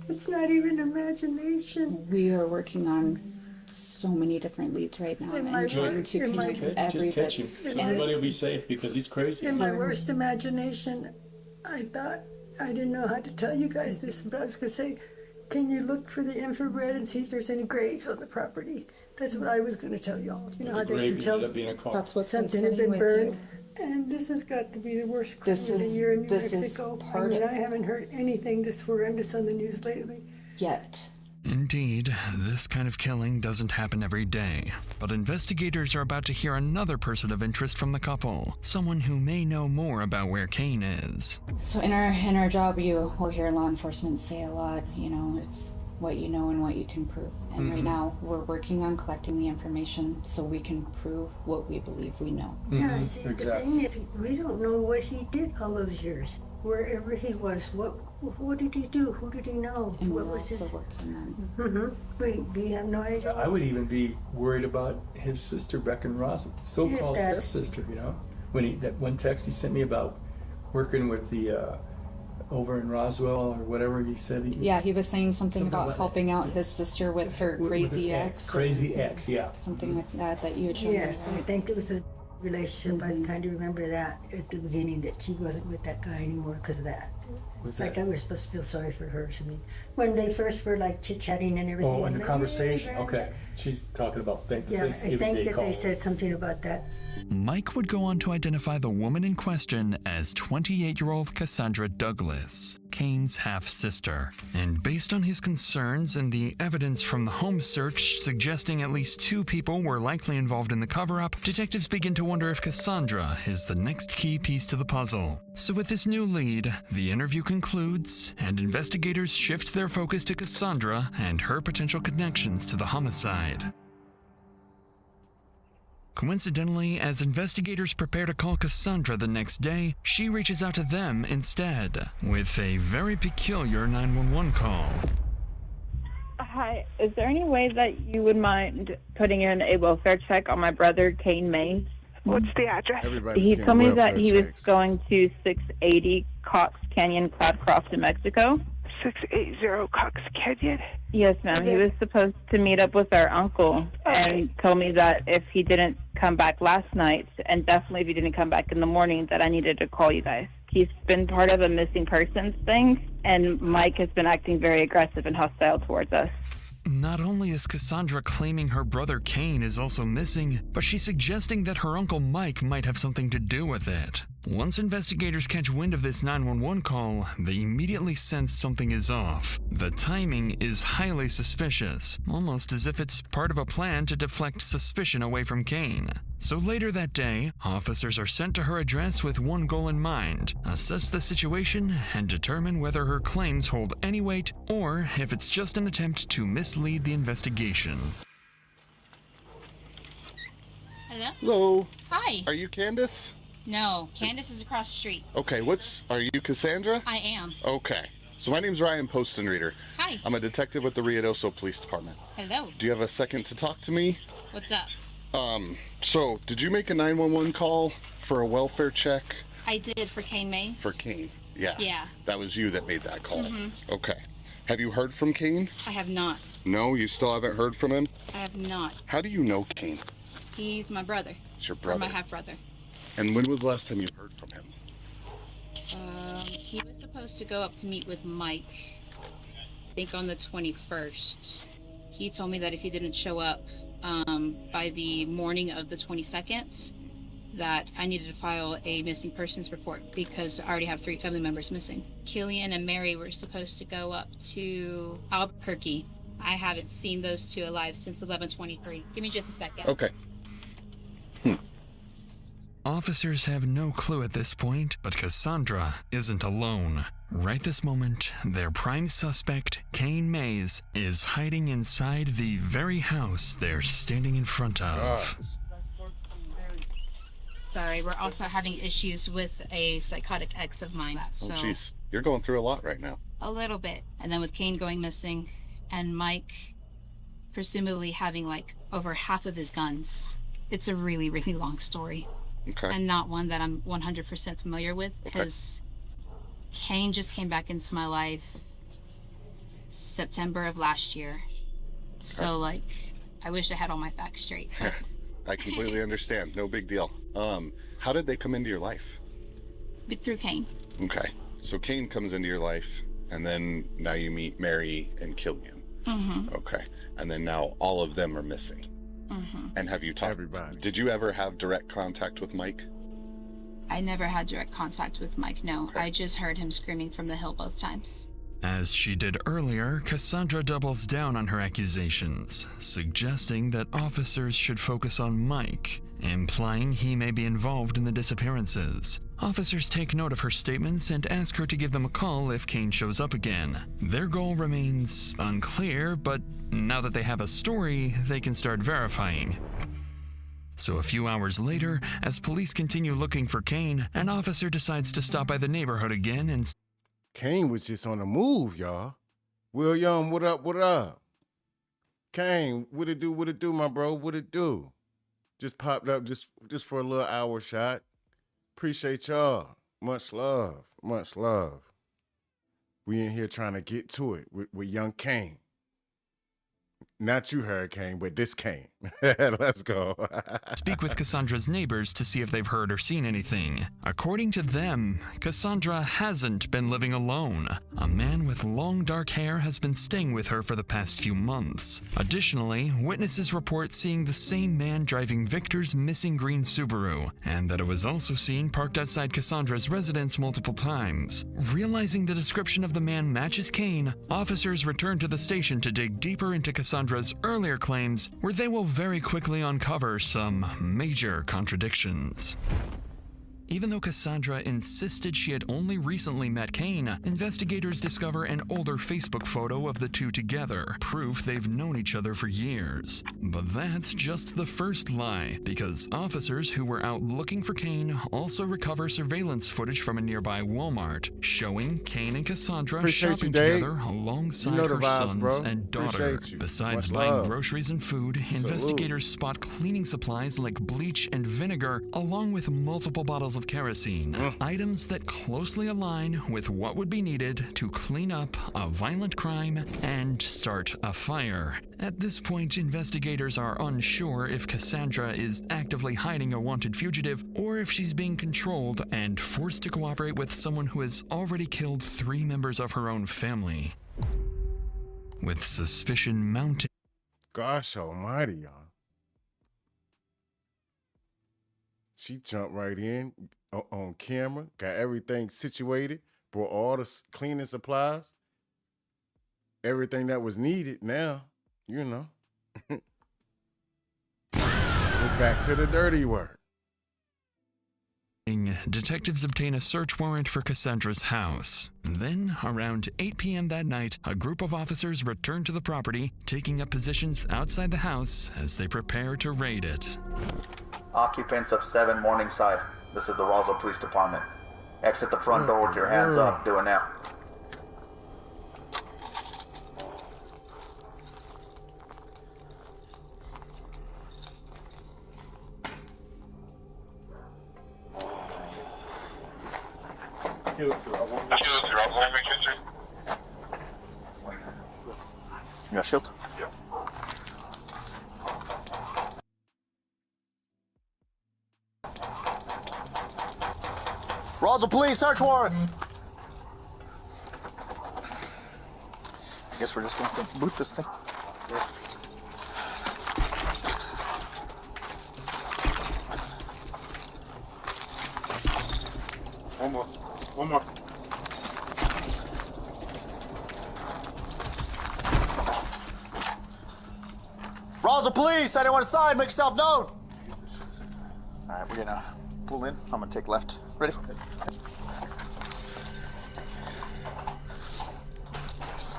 it's not even imagination. We are working on so many different leads right now and trying to connect everybody. just catch him. So everybody will be safe because he's crazy. In my worst imagination, I thought, I didn't know how to tell you guys this, but I was going to say, can you look for the infrared and see if there's any graves on the property? That's what I was going to tell y'all. You know how they can tell That's what's something had been burned. And this has got to be the worst crime of the year in New Mexico. I mean, I haven't heard anything this horrendous on the news lately. Yet. Indeed, this kind of killing doesn't happen every day. But investigators are about to hear another person of interest from the couple, someone who may know more about where Kane is. So in our job, you will hear law enforcement say a lot, it's what you know and what you can prove. And right now, we're working on collecting the information so we can prove what we believe we know. Yeah, see, the thing is, we don't know what he did all those years. Wherever he was, what did he do? Who did he know? And what we're was also his? working on. We have no idea. I would even be worried about his sister, Brecken Ross, so-called stepsister, When that one text he sent me about working with the over in Roswell or whatever he said. Yeah, he was saying something about like helping out his sister with her crazy ex. Crazy ex, yeah. Something like that you had shown Yes, me. I think it was a relationship. I kind of remember that at the beginning, that she wasn't with that guy anymore because of that. What's It's like that? I was supposed to feel sorry for her. I mean, when they first were like chit-chatting and everything. Oh, in the like, conversation? "Hey, Okay. She's talking about the Yeah, I Thanksgiving think Day that call. they said something about that. Mike would go on to identify the woman in question as 28-year-old Cassandra Douglas, Kane's half-sister. And based on his concerns and the evidence from the home search suggesting at least 2 people were likely involved in the cover-up, detectives begin to wonder if Cassandra is the next key piece to the puzzle. So with this new lead, the interview concludes, and investigators shift their focus to Cassandra and her potential connections to the homicide. Coincidentally, as investigators prepare to call Cassandra the next day, she reaches out to them instead, with a very peculiar 911 call. Hi, is there any way that you would mind putting in a welfare check on my brother, Kane Mays? What's the address? He told me that he was going to 680 Cox Canyon, Cloudcroft, New Mexico. 680 Cox Canyon? Yes, ma'am. He was supposed to meet up with our uncle and told me that if he didn't come back last night, and definitely if he didn't come back in the morning, that I needed to call you guys. He's been part of a missing persons thing, and Mike has been acting very aggressive and hostile towards us. Not only is Cassandra claiming her brother Kane is also missing, but she's suggesting that her uncle Mike might have something to do with it. Once investigators catch wind of this 911 call, they immediately sense something is off. The timing is highly suspicious, almost as if it's part of a plan to deflect suspicion away from Kane. So later that day, officers are sent to her address with one goal in mind: assess the situation and determine whether her claims hold any weight or if it's just an attempt to mislead the investigation. Hello? Hello. Hi. Are you Candace? No, Candace is across the street. Okay, are you Cassandra? I am. Okay. So my name's Ryan Poston Reader. Hi. I'm a detective with the Ruidoso Police Department. Hello. Do you have a second to talk to me? What's up? So did you make a 911 call for a welfare check? I did for Kane Mays. For Kane, yeah. Yeah. That was you that made that call. Mhm. Okay. Have you heard from Kane? I have not. No, you still haven't heard from him? I have not. How do you know Kane? He's my brother. It's your Or brother. my half-brother. And when was the last time you heard from him? He was supposed to go up to meet with Mike, I think on the 21st. He told me that if he didn't show up by the morning of the 22nd, that I needed to file a missing persons report because I already have 3 family members missing. Killian and Mary were supposed to go up to Albuquerque. I haven't seen those 2 alive since 11/23. Give me just a second. Okay. Officers have no clue at this point, but Cassandra isn't alone. Right this moment, their prime suspect, Kane Mays, is hiding inside the very house they're standing in front of. Sorry, we're also having issues with a psychotic ex of mine. So Oh, jeez. You're going through a lot right now. a little bit. And then with Kane going missing and Mike presumably having like over half of his guns. It's a really, really long story. Okay. And not one that I'm 100% familiar with because Kane just came back into my life September of last year. So like, I wish I had all my facts straight. But I completely understand. No big deal. How did they come into your life? through Kane. Okay. So Kane comes into your life, and then now you meet Mary and Killian. Mm-hmm. Okay. And then now all of them are missing. Mm-hmm. And have you talked? Everybody. Did you ever have direct contact with Mike? I never had direct contact with Mike, no. I just heard him screaming from the hill both times. As she did earlier, Cassandra doubles down on her accusations, suggesting that officers should focus on Mike, implying he may be involved in the disappearances. Officers take note of her statements and ask her to give them a call if Kane shows up again. Their goal remains unclear, but now that they have a story, they can start verifying. So a few hours later, as police continue looking for Kane, an officer decides to stop by the neighborhood again and Kane was just on the move, y'all. William, what up, what up? Kane, what it do, my bro? What it do? Just popped up just for a little hour shot. Appreciate y'all. Much love, much love. We in here trying to get to it with young Kane. Not you, Hurricane, but this Kane. Let's go. Speak with Cassandra's neighbors to see if they've heard or seen anything. According to them, Cassandra hasn't been living alone. A man with long dark hair has been staying with her for the past few months. Additionally, witnesses report seeing the same man driving Victor's missing green Subaru, and that it was also seen parked outside Cassandra's residence multiple times. Realizing the description of the man matches Kane, officers return to the station to dig deeper into Cassandra's earlier claims, where they will very quickly uncover some major contradictions. Even though Cassandra insisted she had only recently met Kane, investigators discover an older Facebook photo of the two together, proof they've known each other for years. But that's just the first lie, because officers who were out looking for Kane also recover surveillance footage from a nearby Walmart, showing Kane and Cassandra shopping together alongside her sons and daughter. Besides buying groceries and food, investigators spot cleaning supplies like bleach and vinegar, along with multiple bottles of kerosene, items that closely align with what would be needed to clean up a violent crime and start a fire. At this point, investigators are unsure if Cassandra is actively hiding a wanted fugitive or if she's being controlled and forced to cooperate with someone who has already killed 3 members of her own family. With suspicion mounting. Gosh almighty, y'all. She jumped right in on camera, got everything situated, brought all the cleaning supplies, everything that was needed. Now, you know, it's back to the dirty work. Detectives obtain a search warrant for Cassandra's house. Then, around 8 p.m. that night, a group of officers return to the property, taking up positions outside the house as they prepare to raid it. Occupants of 7 Morningside. This is the Roswell Police Department. Exit the front door with your hands up. Do it now. You got a shield? Yep. Roswell Police, search warrant! Guess we're just going to boot this thing. Yeah. Almost. One more. Roswell Police, anyone inside, make yourself known! Alright, we're gonna pull in. I'm gonna take left. Ready?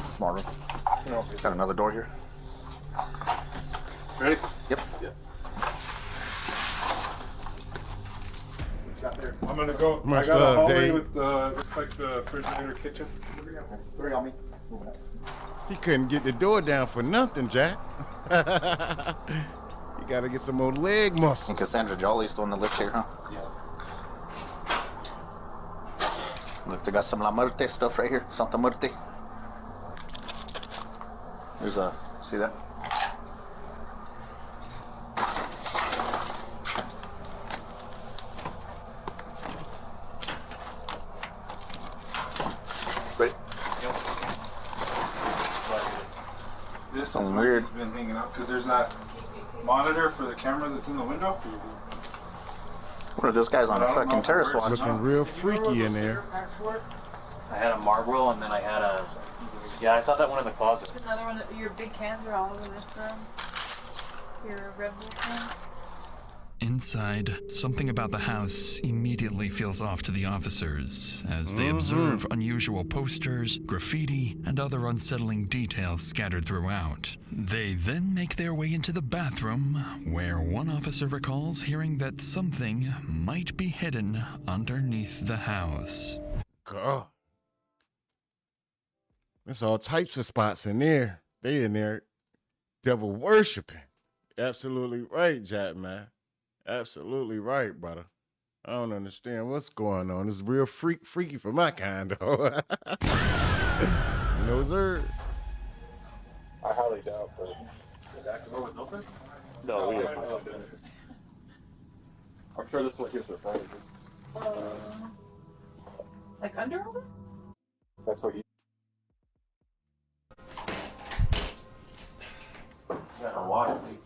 Small room. Got another door here. Ready? Yep. I'm gonna go. Much I got love, a hallway Dave. with looks like the refrigerator kitchen. 3 on me. He couldn't get the door down for nothing, Jack. You gotta get some more leg muscles. And Cassandra Jolly's the one that lives here, huh? Yeah. Look, they got some La Muerte stuff right here. Santa Muerte. There's a, see that? Ready? Yep. This Something is where weird. he's been hanging out because there's that monitor for the camera that's in the window. What are those guys on a fucking terrace watch? Looking real freaky in there. I had a Marlboro and then I had a... Yeah, I saw that one in the closet. Another one of your big cans are all over this room. Your Red Bull can. Inside, something about the house immediately feels off to the officers as they observe unusual posters, graffiti, and other unsettling details scattered throughout. They then make their way into the bathroom, where one officer recalls hearing that something might be hidden underneath the house. God. There's all types of spots in there. They in there devil worshiping. Absolutely right, Jack, man. Absolutely right, brother. I don't understand what's going on. It's real freaky for my kind, though. No, sir. I highly doubt, but the back door was open? No, we have not opened it. I'm sure this one gives her furniture. Like under all this? That's what you. Got a water leak.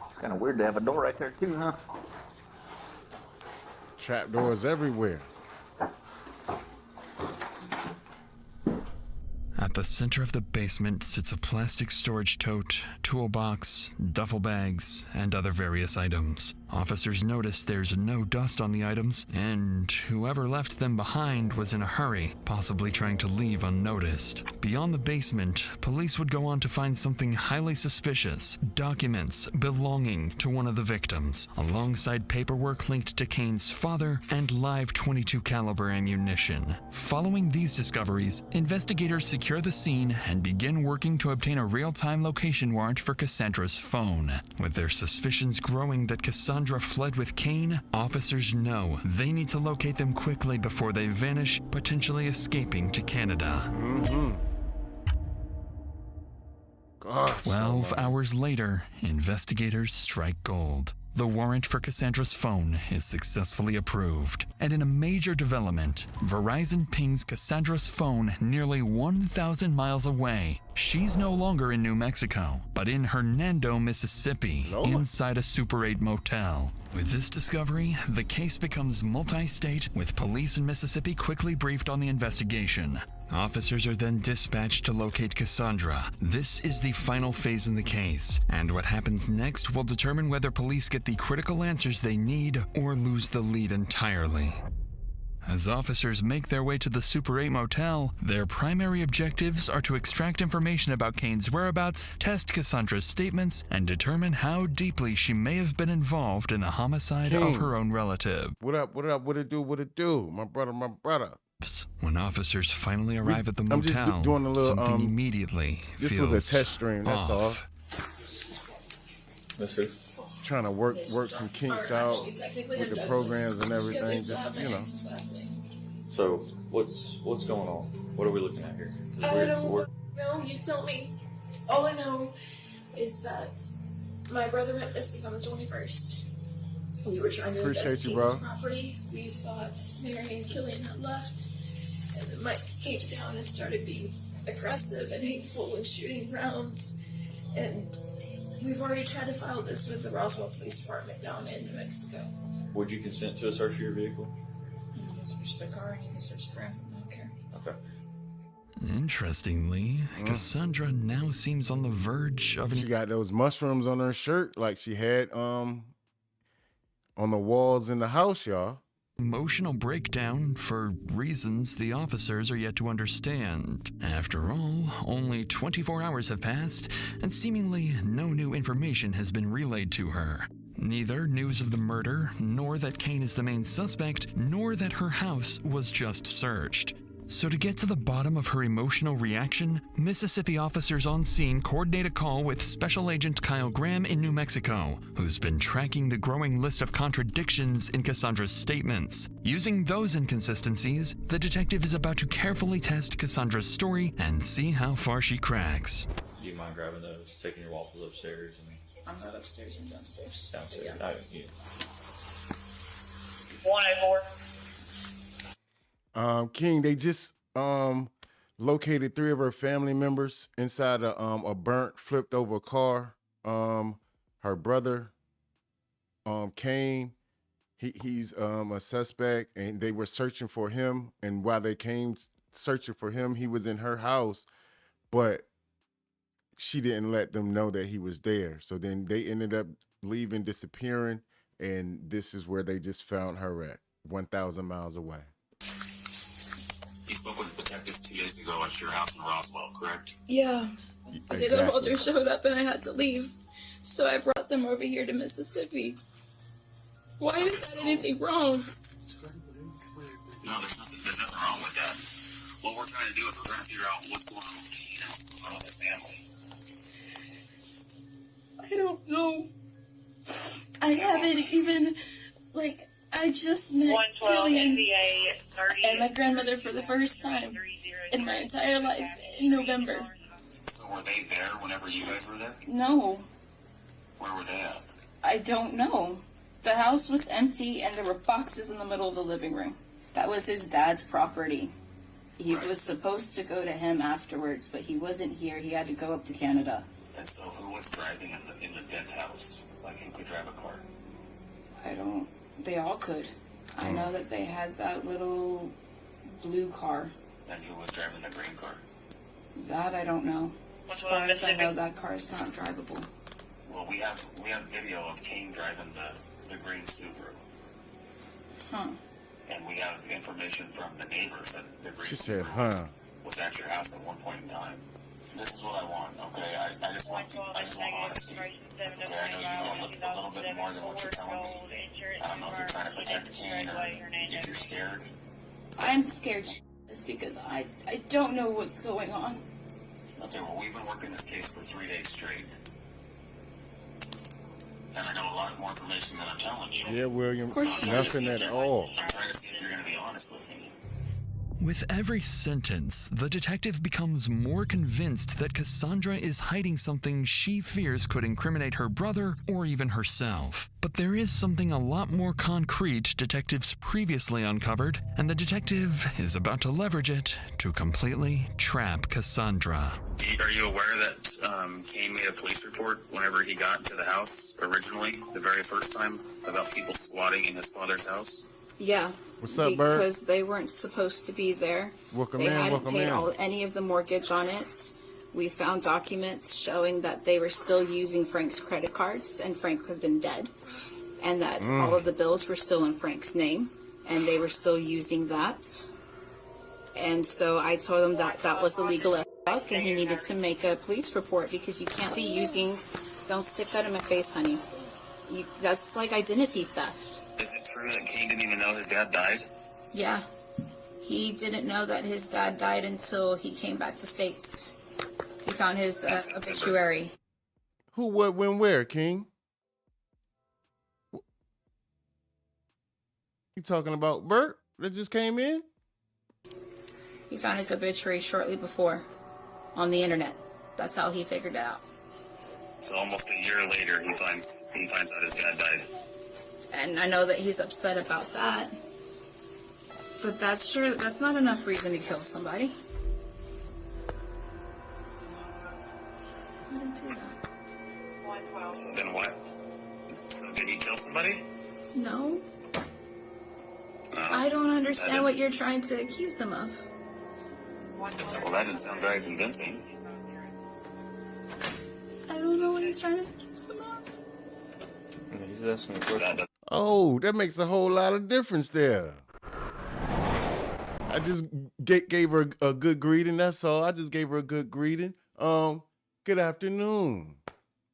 It's kind of weird to have a door right there too, huh? Trap doors everywhere. At the center of the basement sits a plastic storage tote, toolbox, duffel bags, and other various items. Officers notice there's no dust on the items, and whoever left them behind was in a hurry, possibly trying to leave unnoticed. Beyond the basement, police would go on to find something highly suspicious: documents belonging to one of the victims, alongside paperwork linked to Kane's father and live .22 caliber ammunition. Following these discoveries, investigators secure the scene and begin working to obtain a real-time location warrant for Cassandra's phone. With their suspicions growing that Cassandra fled with Kane, officers know they need to locate them quickly before they vanish, potentially escaping to Canada. 12 hours later, investigators strike gold. The warrant for Cassandra's phone is successfully approved. And in a major development, Verizon pings Cassandra's phone nearly 1,000 miles away. She's no longer in New Mexico, but in Hernando, Mississippi, inside a Super 8 motel. With this discovery, the case becomes multi-state, with police in Mississippi quickly briefed on the investigation. Officers are then dispatched to locate Cassandra. This is the final phase in the case, and what happens next will determine whether police get the critical answers they need or lose the lead entirely. As officers make their way to the Super 8 motel, their primary objectives are to extract information about Kane's whereabouts, test Cassandra's statements, and determine how deeply she may have been involved in the homicide of her own relative. What up, what up, what it do? My brother. When officers finally arrive at the motel, I'm just doing a little, something immediately this feels was a test stream, that's off. That's it. Trying to work some kinks out with the programs and everything, just, you know. So, what's going on? What are we looking at here? I don't know. You tell me. All I know is that my brother went missing on the 21st. We were trying to investigate his property. We thought Mary and Killian had left, and then Mike came down and started being aggressive and hateful and shooting rounds. And we've already tried to file this with the Roswell Police Department down in New Mexico. Would you consent to a search of your vehicle? You can search the car and you can search the ground. I don't care. Okay. Interestingly, Cassandra now seems on the verge of She got those mushrooms on her shirt like she had on the walls in the house, y'all. Emotional breakdown for reasons the officers are yet to understand. After all, only 24 hours have passed, and seemingly no new information has been relayed to her. Neither news of the murder, nor that Kane is the main suspect, nor that her house was just searched. So to get to the bottom of her emotional reaction, Mississippi officers on scene coordinate a call with Special Agent Kyle Graham in New Mexico, who's been tracking the growing list of contradictions in Cassandra's statements. Using those inconsistencies, the detective is about to carefully test Cassandra's story and see how far she cracks. Do you mind grabbing those, taking your waffles upstairs? I'm not upstairs, I'm downstairs. Downstairs. Yeah. Yeah. 104. King, they just located 3 of her family members inside a burnt, flipped over car. Her brother, Kane, he's a suspect, and they were searching for him. And while they came searching for him, he was in her house, but she didn't let them know that he was there. So then they ended up leaving, disappearing, and this is where they just found her at, 1,000 miles away. You spoke with detectives 2 days ago at your house in Roswell, correct? Yeah. The Walter showed up and I had to leave. So I brought them over here to Mississippi. Why is that anything wrong? No, there's nothing wrong with that. What we're trying to do is we're trying to figure out what's going on with Kane and what's going on with his family. I don't know. I haven't even, like, I just met Killian and my grandmother for the first time in my entire life in November. So were they there whenever you guys were there? No, Where were they at? I don't know. The house was empty and there were boxes in the middle of the living room. That was his dad's property. He was supposed to go to him afterwards, but he wasn't here. He had to go up to Canada. And so who was driving in the dead house? Like, who could drive a car? They all could. I know that they had that little blue car. And who was driving the green car? That I don't know. As far as I know, that car is not drivable. Well, we have video of Kane driving the green Subaru. Huh. And we have information from the neighbors that the green She said, Subaru was at your house at one point in time. This is what I want, okay? I just want honesty. Okay, I know you know a little bit more than what you're telling me. I don't know if you're trying to protect Kane or if you're scared. I'm scared because I don't know what's going on. Okay, well, we've been working this case for 3 days straight. And I know a lot more information than I'm telling you. Yeah, William, nothing at all. I'm trying to see if you're going to be honest with me. With every sentence, the detective becomes more convinced that Cassandra is hiding something she fears could incriminate her brother or even herself. But there is something a lot more concrete detectives previously uncovered, and the detective is about to leverage it to completely trap Cassandra. Are you aware that Kane made a police report whenever he got to the house originally, the very first time, about people squatting in his father's house? Yeah. What's up, Bird? Because they weren't supposed to be there. Welcome they in, hadn't welcome paid in. any of the mortgage on it. We found documents showing that they were still using Frank's credit cards, and Frank has been dead. And that all of the bills were still in Frank's name, and they were still using that. And so I told him that that was illegal as fuck, and he needed to make a police report because you can't be using... Don't stick that in my face, honey. That's like identity theft. Is it true that Kane didn't even know his dad died? Yeah. He didn't know that his dad died until he came back to States. He found his obituary. Who, what, when, where, King? You talking about Bert that just came in? He found his obituary shortly before on the internet. That's how he figured it out. So almost a year later, he finds out his dad died. And I know that he's upset about that. But that's not enough reason to kill somebody. I didn't do that. So then what? So did he kill somebody? No. I don't understand what you're trying to accuse him of. Well, that didn't sound very convincing. I don't know what he's trying to accuse him of. He's asking a question. Oh, that makes a whole lot of difference there. I just gave her a good greeting, that's all. I just gave her a good greeting. Good afternoon,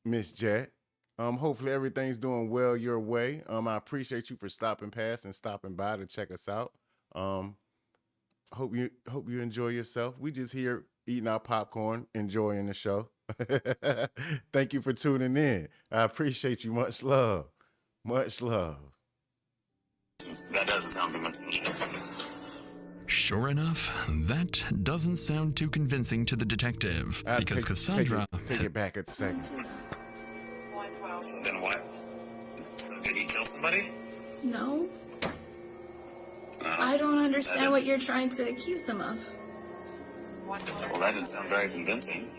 Miss Jack. Hopefully everything's doing well your way. I appreciate you for stopping past and stopping by to check us out. Hope you enjoy yourself. We just here eating our popcorn, enjoying the show. Thank you for tuning in. I appreciate you. Much love. Much love. That doesn't sound convincing. Sure enough, that doesn't sound too convincing to the detective, because Cassandra... Take it back a second. So then what? So did he kill somebody? No. I don't understand what you're trying to accuse him of. Well, that didn't sound very convincing.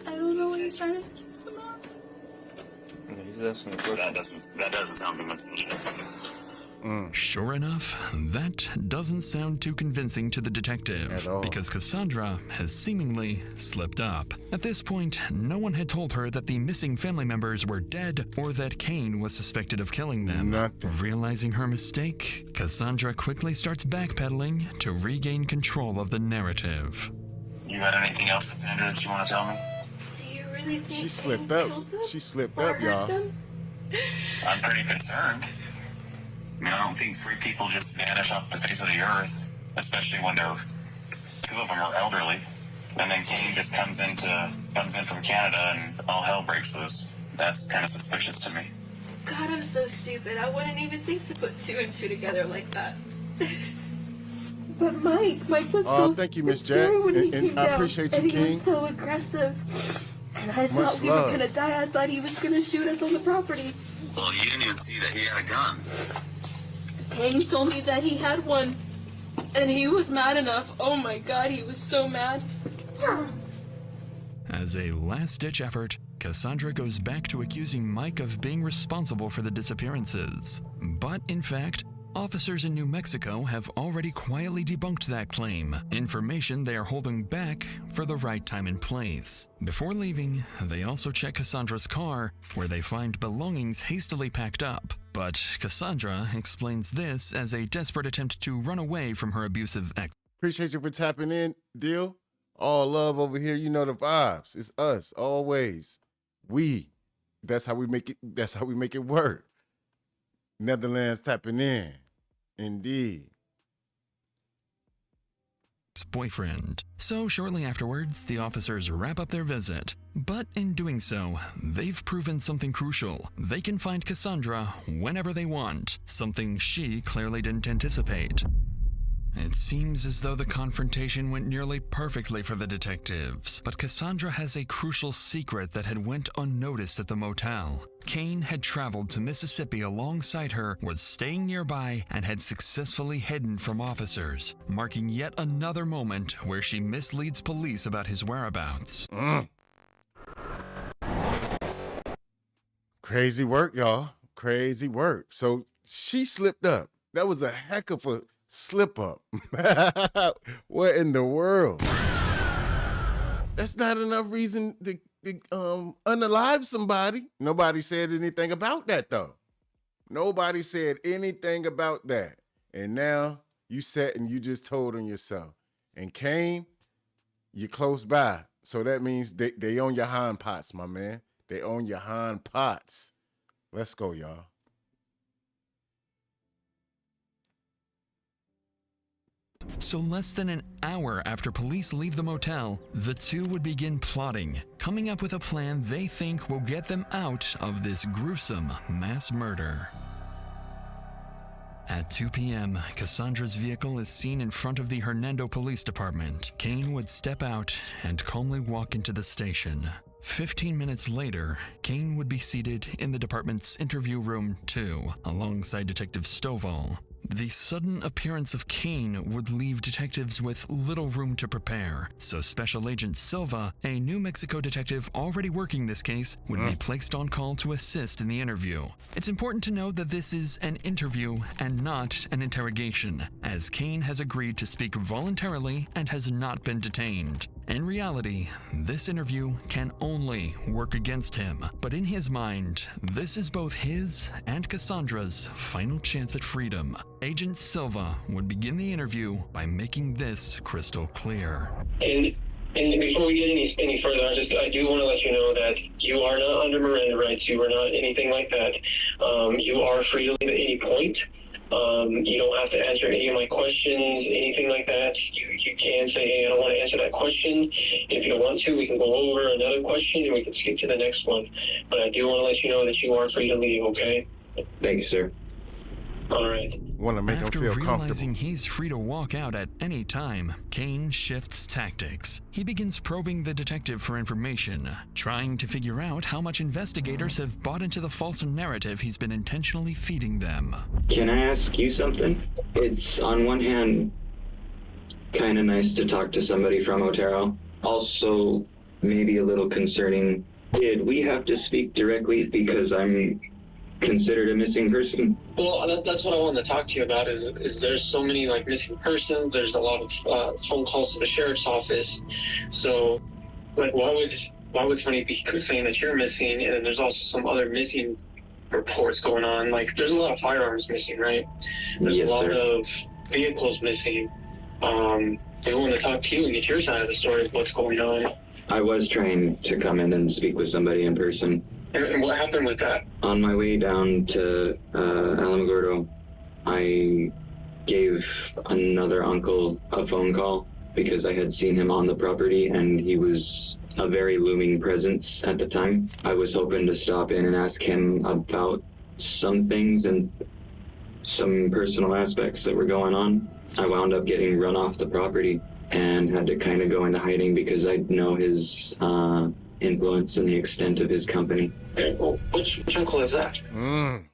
I don't know what he's trying to accuse him of. He's asking a question. That doesn't sound convincing either. Sure enough, that doesn't sound too convincing to the detective, because Cassandra has seemingly slipped up. At this point, no one had told her that the missing family members were dead or that Kane was suspected of killing them. Realizing her mistake, Cassandra quickly starts backpedaling to regain control of the narrative. You got anything else, Cassandra, that you want to tell me? Do you really think She slipped up. She slipped up, y'all. I'm pretty concerned. I mean, I don't think 3 people just vanish off the face of the earth, especially when 2 of them are elderly. And then Kane just comes in from Canada and all hell breaks loose. That's kind of suspicious to me. God, I'm so stupid. I wouldn't even think to put 2 and 2 together like that. But Mike was so thank you, Miss Jack. when he And came I down, appreciate you, and he King. was so aggressive. And I Much thought we were love. gonna die. I thought he was gonna shoot us on the property. Well, you didn't even see that he had a gun. Kane told me that he had one, and he was mad enough. Oh my God, he was so mad. As a last-ditch effort, Cassandra goes back to accusing Mike of being responsible for the disappearances. But in fact, officers in New Mexico have already quietly debunked that claim, information they are holding back for the right time and place. Before leaving, they also check Cassandra's car, where they find belongings hastily packed up. But Cassandra explains this as a desperate attempt to run away from her abusive ex. Appreciate you for tapping in, Deal. All love over here. You know the vibes. It's us, always. We. That's how we make it. That's how we make it work. Netherlands tapping in. Indeed. Boyfriend. So shortly afterwards, the officers wrap up their visit. But in doing so, they've proven something crucial. They can find Cassandra whenever they want, something she clearly didn't anticipate. It seems as though the confrontation went nearly perfectly for the detectives, but Cassandra has a crucial secret that had went unnoticed at the motel. Kane had traveled to Mississippi alongside her, was staying nearby, and had successfully hidden from officers, marking yet another moment where she misleads police about his whereabouts. Crazy work, y'all. Crazy work. So she slipped up. That was a heck of a slip up. What in the world? That's not enough reason to unalive somebody. Nobody said anything about that, though. Nobody said anything about that. And now you sat and you just told on yourself. And Kane, you're close by. So that means they own your hind pots, my man. They own your hind pots. Let's go, y'all. So less than an hour after police leave the motel, the two would begin plotting, coming up with a plan they think will get them out of this gruesome mass murder. At 2 p.m., Cassandra's vehicle is seen in front of the Hernando Police Department. Kane would step out and calmly walk into the station. 15 minutes later, Kane would be seated in the department's interview room 2, alongside Detective Stovall. The sudden appearance of Kane would leave detectives with little room to prepare, so Special Agent Silva, a New Mexico detective already working this case, would be placed on call to assist in the interview. It's important to note that this is an interview and not an interrogation, as Kane has agreed to speak voluntarily and has not been detained. In reality, this interview can only work against him, but in his mind, this is both his and Cassandra's final chance at freedom. Agent Silva would begin the interview by making this crystal clear. And before we get any further, I do want to let you know that you are not under Miranda rights. You are not anything like that. You are free to leave at any point. You don't have to answer any of my questions, anything like that. You can say, hey, I don't want to answer that question. If you don't want to, we can go over another question and we can skip to the next one. But I do want to let you know that you are free to leave, okay? Thank you, sir. All right. Want to make him After feel realizing comfortable. he's free to walk out at any time, Kane shifts tactics. He begins probing the detective for information, trying to figure out how much investigators have bought into the false narrative he's been intentionally feeding them. Can I ask you something? It's, on one hand, kind of nice to talk to somebody from Otero. Also, maybe a little concerning. Did we have to speak directly because I'm considered a missing person? Well, that's what I wanted to talk to you about. Is there's so many like missing persons. There's a lot of phone calls to the sheriff's office. So, like, why would somebody be saying that you're missing? And then there's also some other missing reports going on. Like, there's a lot of firearms missing, right? There's a lot of vehicles missing. I want to talk to you and get your side of the story of what's going on. I was trying to come in and speak with somebody in person. And what happened with that? On my way down to Alamogordo, I gave another uncle a phone call because I had seen him on the property and he was a very looming presence at the time. I was hoping to stop in and ask him about some things and some personal aspects that were going on. I wound up getting run off the property and had to kind of go into hiding because I know his influence and the extent of his company. Okay, well, which uncle is that?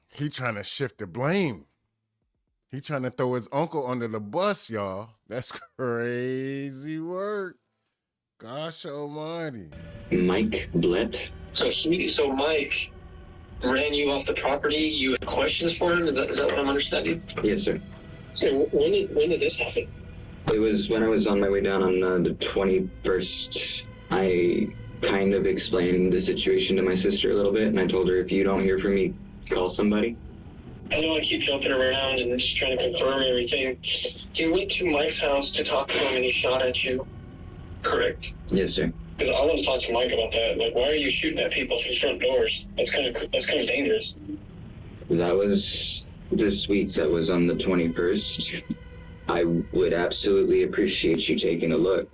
He trying to shift the blame. He trying to throw his uncle under the bus, y'all. That's crazy work. Gosh almighty. Mike Blett. So Mike ran you off the property. You had questions for him? Is that what I'm understanding? Yes, sir. So when did this happen? It was when I was on my way down on the 21st. I kind of explained the situation to my sister a little bit, and I told her, if you don't hear from me, call somebody. I know I keep jumping around and just trying to confirm everything. You went to Mike's house to talk to him and he shot at you, correct? Yes, sir. Because I want to talk to Mike about that. Like, why are you shooting at people through front doors? That's kind of dangerous. That was this week. That was on the 21st. I would absolutely appreciate you taking a look.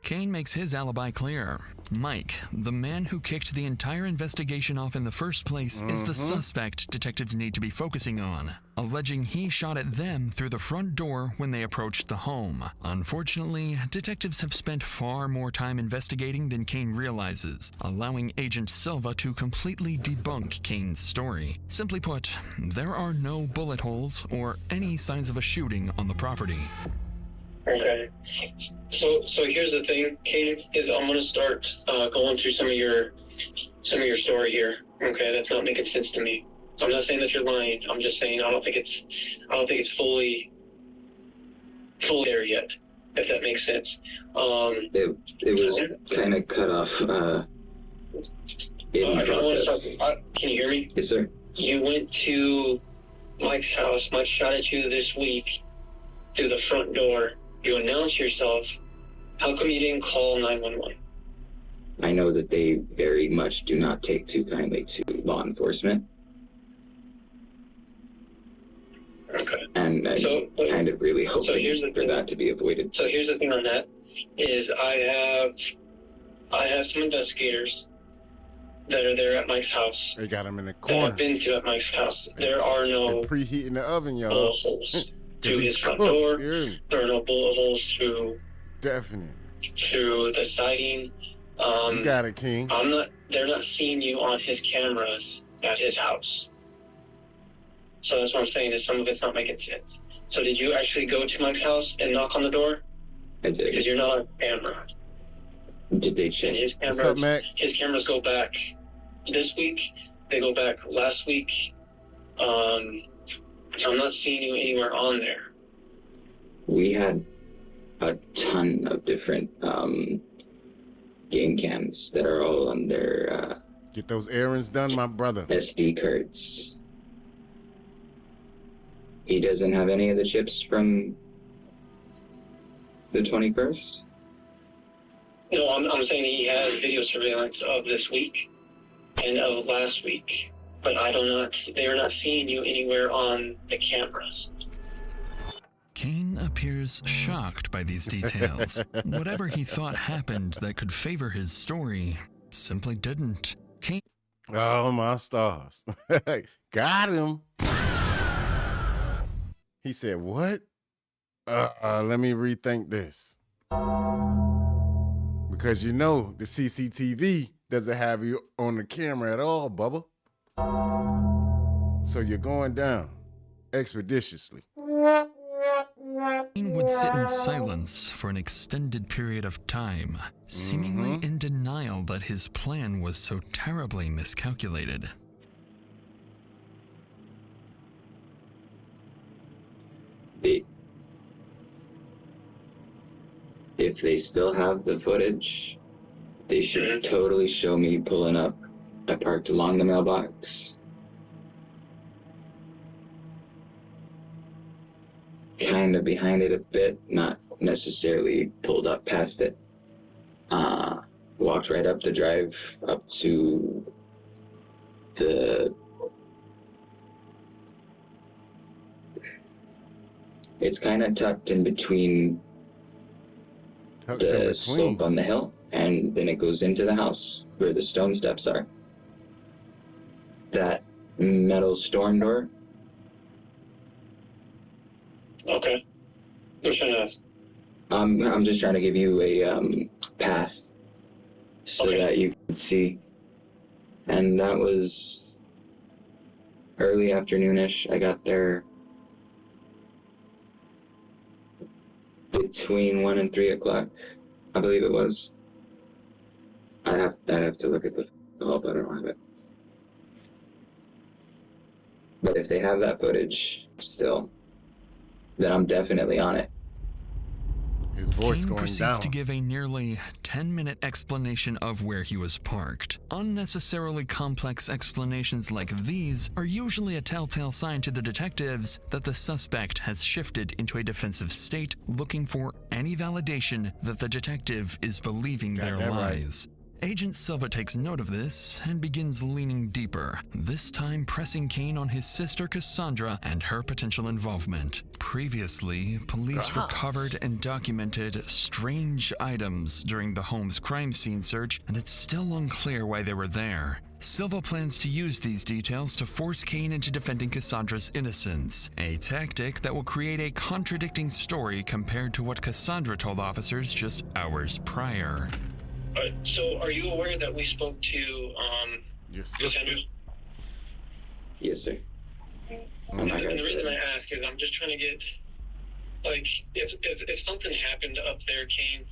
Kane makes his alibi clear. Mike, the man who kicked the entire investigation off in the first place, is the suspect detectives need to be focusing on, alleging he shot at them through the front door when they approached the home. Unfortunately, detectives have spent far more time investigating than Kane realizes, allowing Agent Silva to completely debunk Kane's story. Simply put, there are no bullet holes or any signs of a shooting on the property. Okay. So here's the thing, Kane, is I'm gonna start going through some of your story here. Okay, that's not making sense to me. I'm not saying that you're lying. I'm just saying I don't think it's fully there yet, if that makes sense. It was kind of cut off. Can you hear me? Yes, sir. You went to Mike's house. Mike shot at you this week through the front door. You announced yourself. How come you didn't call 911? I know that they very much do not take too kindly to law enforcement. Okay. And I kind of really hope for that to be avoided. So here's the thing on that, is I have some investigators that are there at Mike's house. They got him in the That corner. I've been to at Mike's house. There are no preheating the oven, y'all. bullet holes through his front door. There are no bullet holes through the siding. You got it, King. They're not seeing you on his cameras at his house. So that's what I'm saying, is some of it's not making sense. So did you actually go to Mike's house and knock on the door? I did. Because you're not on camera. Did they check? And his cameras, What's up, Mac? His cameras go back this week. They go back last week. So I'm not seeing you anywhere on there. We had a ton of different game cams that are all on their get those errands done, my brother. SD cards. He doesn't have any of the chips from the 21st? No, I'm saying he has video surveillance of this week and of last week, but they are not seeing you anywhere on the cameras. Kane appears shocked by these details. Whatever he thought happened that could favor his story simply didn't. Kane. Oh, my stars. Got him. He said, what? Let me rethink this. Because you know the CCTV doesn't have you on the camera at all, Bubba. So you're going down expeditiously. Kane would sit in silence for an extended period of time, seemingly in denial that his plan was so terribly miscalculated. If they still have the footage, they should totally show me pulling up. I parked along the mailbox. Kind of behind it a bit, not necessarily pulled up past it. Walked right up the drive up to the... It's kind of tucked in between the slope on the hill. and then it goes into the house where the stone steps are. That metal storm door. Okay. What should I ask? I'm just trying to give you a path so that you can see. And that was early afternoonish. I got there between 1 and 3 o'clock, I believe it was. I have to look at the hall, but I don't have it. But if they have that footage still, then I'm definitely on it. His voice Kane going proceeds down. to give a nearly 10-minute explanation of where he was parked. Unnecessarily complex explanations like these are usually a telltale sign to the detectives that the suspect has shifted into a defensive state, looking for any validation that the detective is believing their lies. Agent Silva takes note of this and begins leaning deeper, this time pressing Kane on his sister Cassandra and her potential involvement. Previously, police recovered and documented strange items during the home's crime scene search, and it's still unclear why they were there. Silva plans to use these details to force Kane into defending Cassandra's innocence, a tactic that will create a contradicting story compared to what Cassandra told officers just hours prior. So, are you aware that we spoke to, your sister? Yes, sir. And the reason I ask is I'm just trying to get, like, if something happened up there, Kane,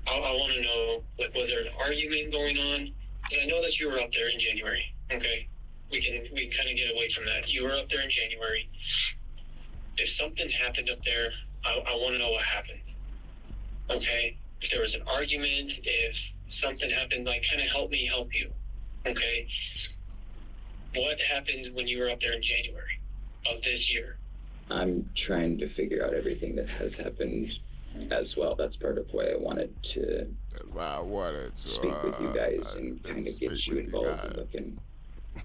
I want to know, like, was there an argument going on? And I know that you were up there in January, okay? We can kind of get away from that. You were up there in January. If something happened up there, I want to know what happened, okay? If there was an argument, if something happened, like, kind of help me help you, okay? What happened when you were up there in January of this year? I'm trying to figure out everything that has happened as well. That's part of why I wanted to speak with you guys and kind of get you involved in looking.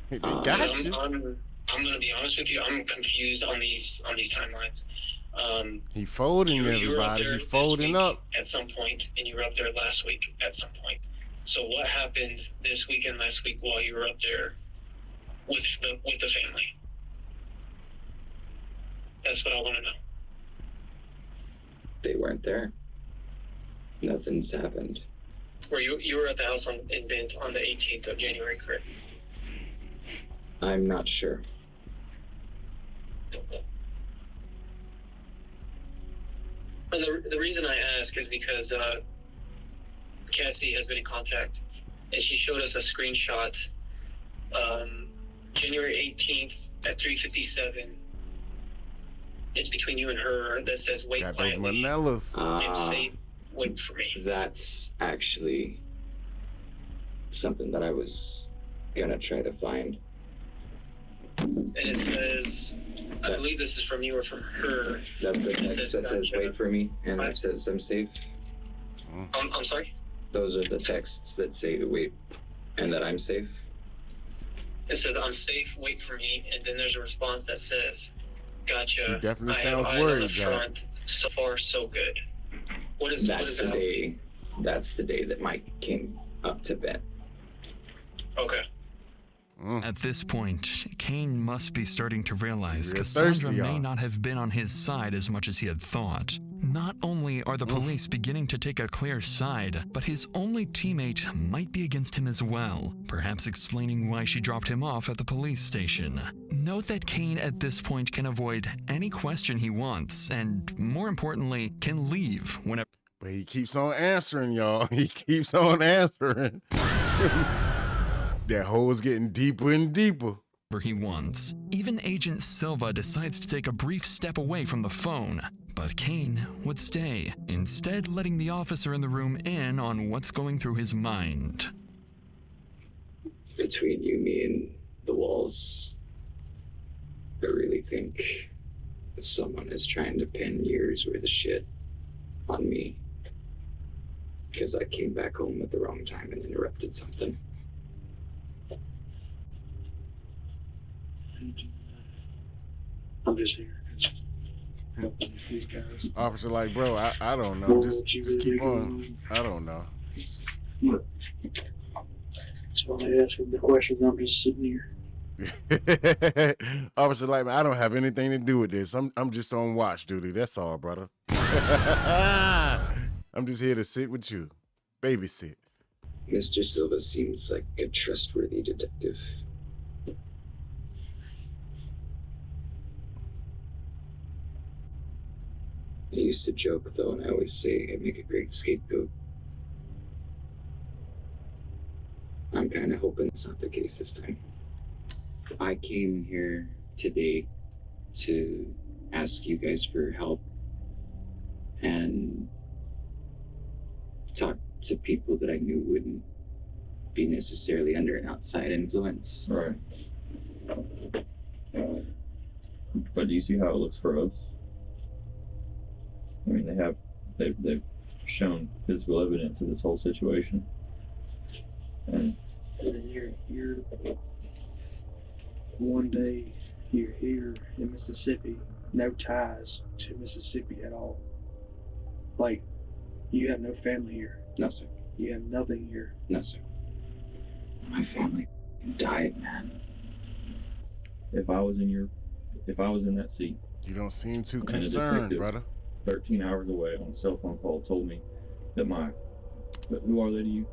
They got you. I'm going to be honest with you. I'm confused on these timelines. He folding everybody. He folding up at some point, and you were up there last week at some point. So what happened this week and last week while you were up there with the family? That's what I want to know. They weren't there. Nothing's happened. Were you were at the house in Bent on the 18th of January, correct? I'm not sure. The reason I ask is because Cassie has been in contact, and she showed us a screenshot, January 18th at 3:57. It's between you and her that says "Wait quietly." It's say, "Wait for me." That's actually something that I was gonna try to find. And it says, I believe this is from you or from her. That's the text that says "Wait for me," and it says "I'm safe." I'm sorry? Those are the texts that say to wait and that I'm safe. It says "I'm safe, wait for me," and then there's a response that says, "Gotcha." He definitely sounds I worried, on the front. So far, so good. What is that's what is the that? day. That's the day that Mike came up to bed. Okay. At this point, Kane must be starting to realize You're Cassandra thirsty, may y'all. not have been on his side as much as he had thought. Not only are the police beginning to take a clear side, but his only teammate might be against him as well, perhaps explaining why she dropped him off at the police station. Note that Kane at this point can avoid any question he wants, and more importantly, can leave whenever. But he keeps on answering, y'all. He keeps on answering. That hole is getting deeper and deeper. He wants. Even Agent Silva decides to take a brief step away from the phone, but Kane would stay, instead letting the officer in the room in on what's going through his mind. Between you, me, and the walls, I really think someone is trying to pin years worth of shit on me because I came back home at the wrong time and interrupted something. I'm just here. Helping these guys. Officer like, bro, I don't know. Just keep on. I don't know. Look, so they asking the questions. I'm just sitting here. Officer Lightman, I don't have anything to do with this. I'm just on watch duty. That's all, brother. I'm just here to sit with you. Babysit. Mr. Silva seems like a trustworthy detective. I used to joke, though, and I always say I make a great scapegoat. I'm kind of hoping it's not the case this time. I came here today to ask you guys for help and talk to people that I knew wouldn't be necessarily under an outside influence. Right. But do you see how it looks for us? I mean, they've shown physical evidence of this whole situation. And You're one day you're here in Mississippi, no ties to Mississippi at all. Like, you have no family here. No, sir. You have nothing here. No, sir. My family died, man. If I was in that seat, you don't seem too and concerned, brother. 13 hours away on a cell phone call told me that who are they to you?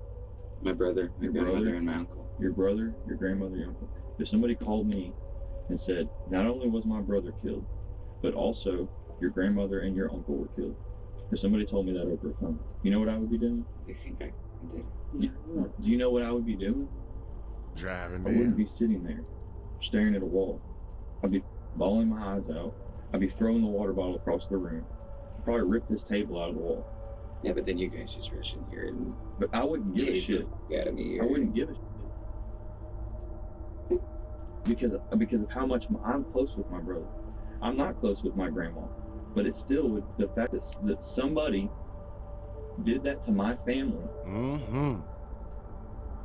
My brother, my grandmother, and my uncle. Your brother, your grandmother, your uncle. If somebody called me and said, not only was my brother killed, but also your grandmother and your uncle were killed. If somebody told me that over a phone, you know what I would be doing? I think I did. Do you know what I would be doing? Driving. I wouldn't be sitting there staring at a wall. I'd be bawling my eyes out. I'd be throwing the water bottle across the room. I'd probably rip this table out of the wall. Yeah, but then you guys just rush in here and... But I wouldn't give a shit. Out of me. I wouldn't give a shit. Because of how much I'm close with my brother. I'm not close with my grandma. But it's still the fact that somebody did that to my family. Mm-hmm.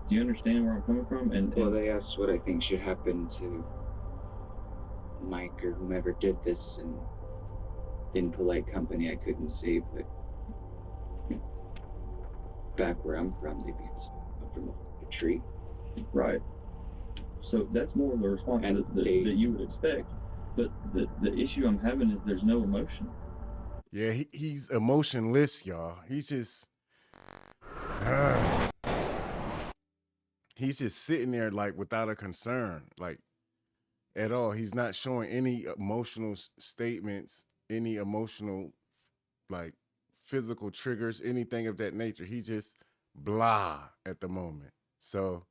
Do you understand where I'm coming from? Well, they asked what I think should happen to Mike or whomever did this, and in polite company I couldn't say, but back where I'm from, they'd be up from a tree. Right. So that's more of the response that you would expect. But the issue I'm having is there's no emotion. Yeah, he's emotionless, y'all. He's just sitting there like without a concern, like at all. He's not showing any emotional statements, any emotional like physical triggers, anything of that nature. He's just blah at the moment. So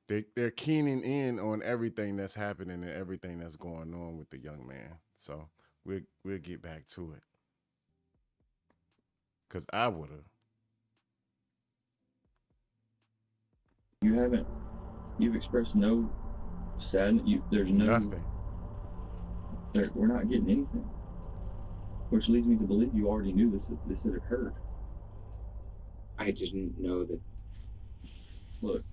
they're keening in on everything that's happening and everything that's going on with the young man. So we'll get back to it. Cause I would have. You've expressed no sadness. There's no nothing. We're not getting anything. Which leads me to believe you already knew this had occurred. I didn't know that. Look.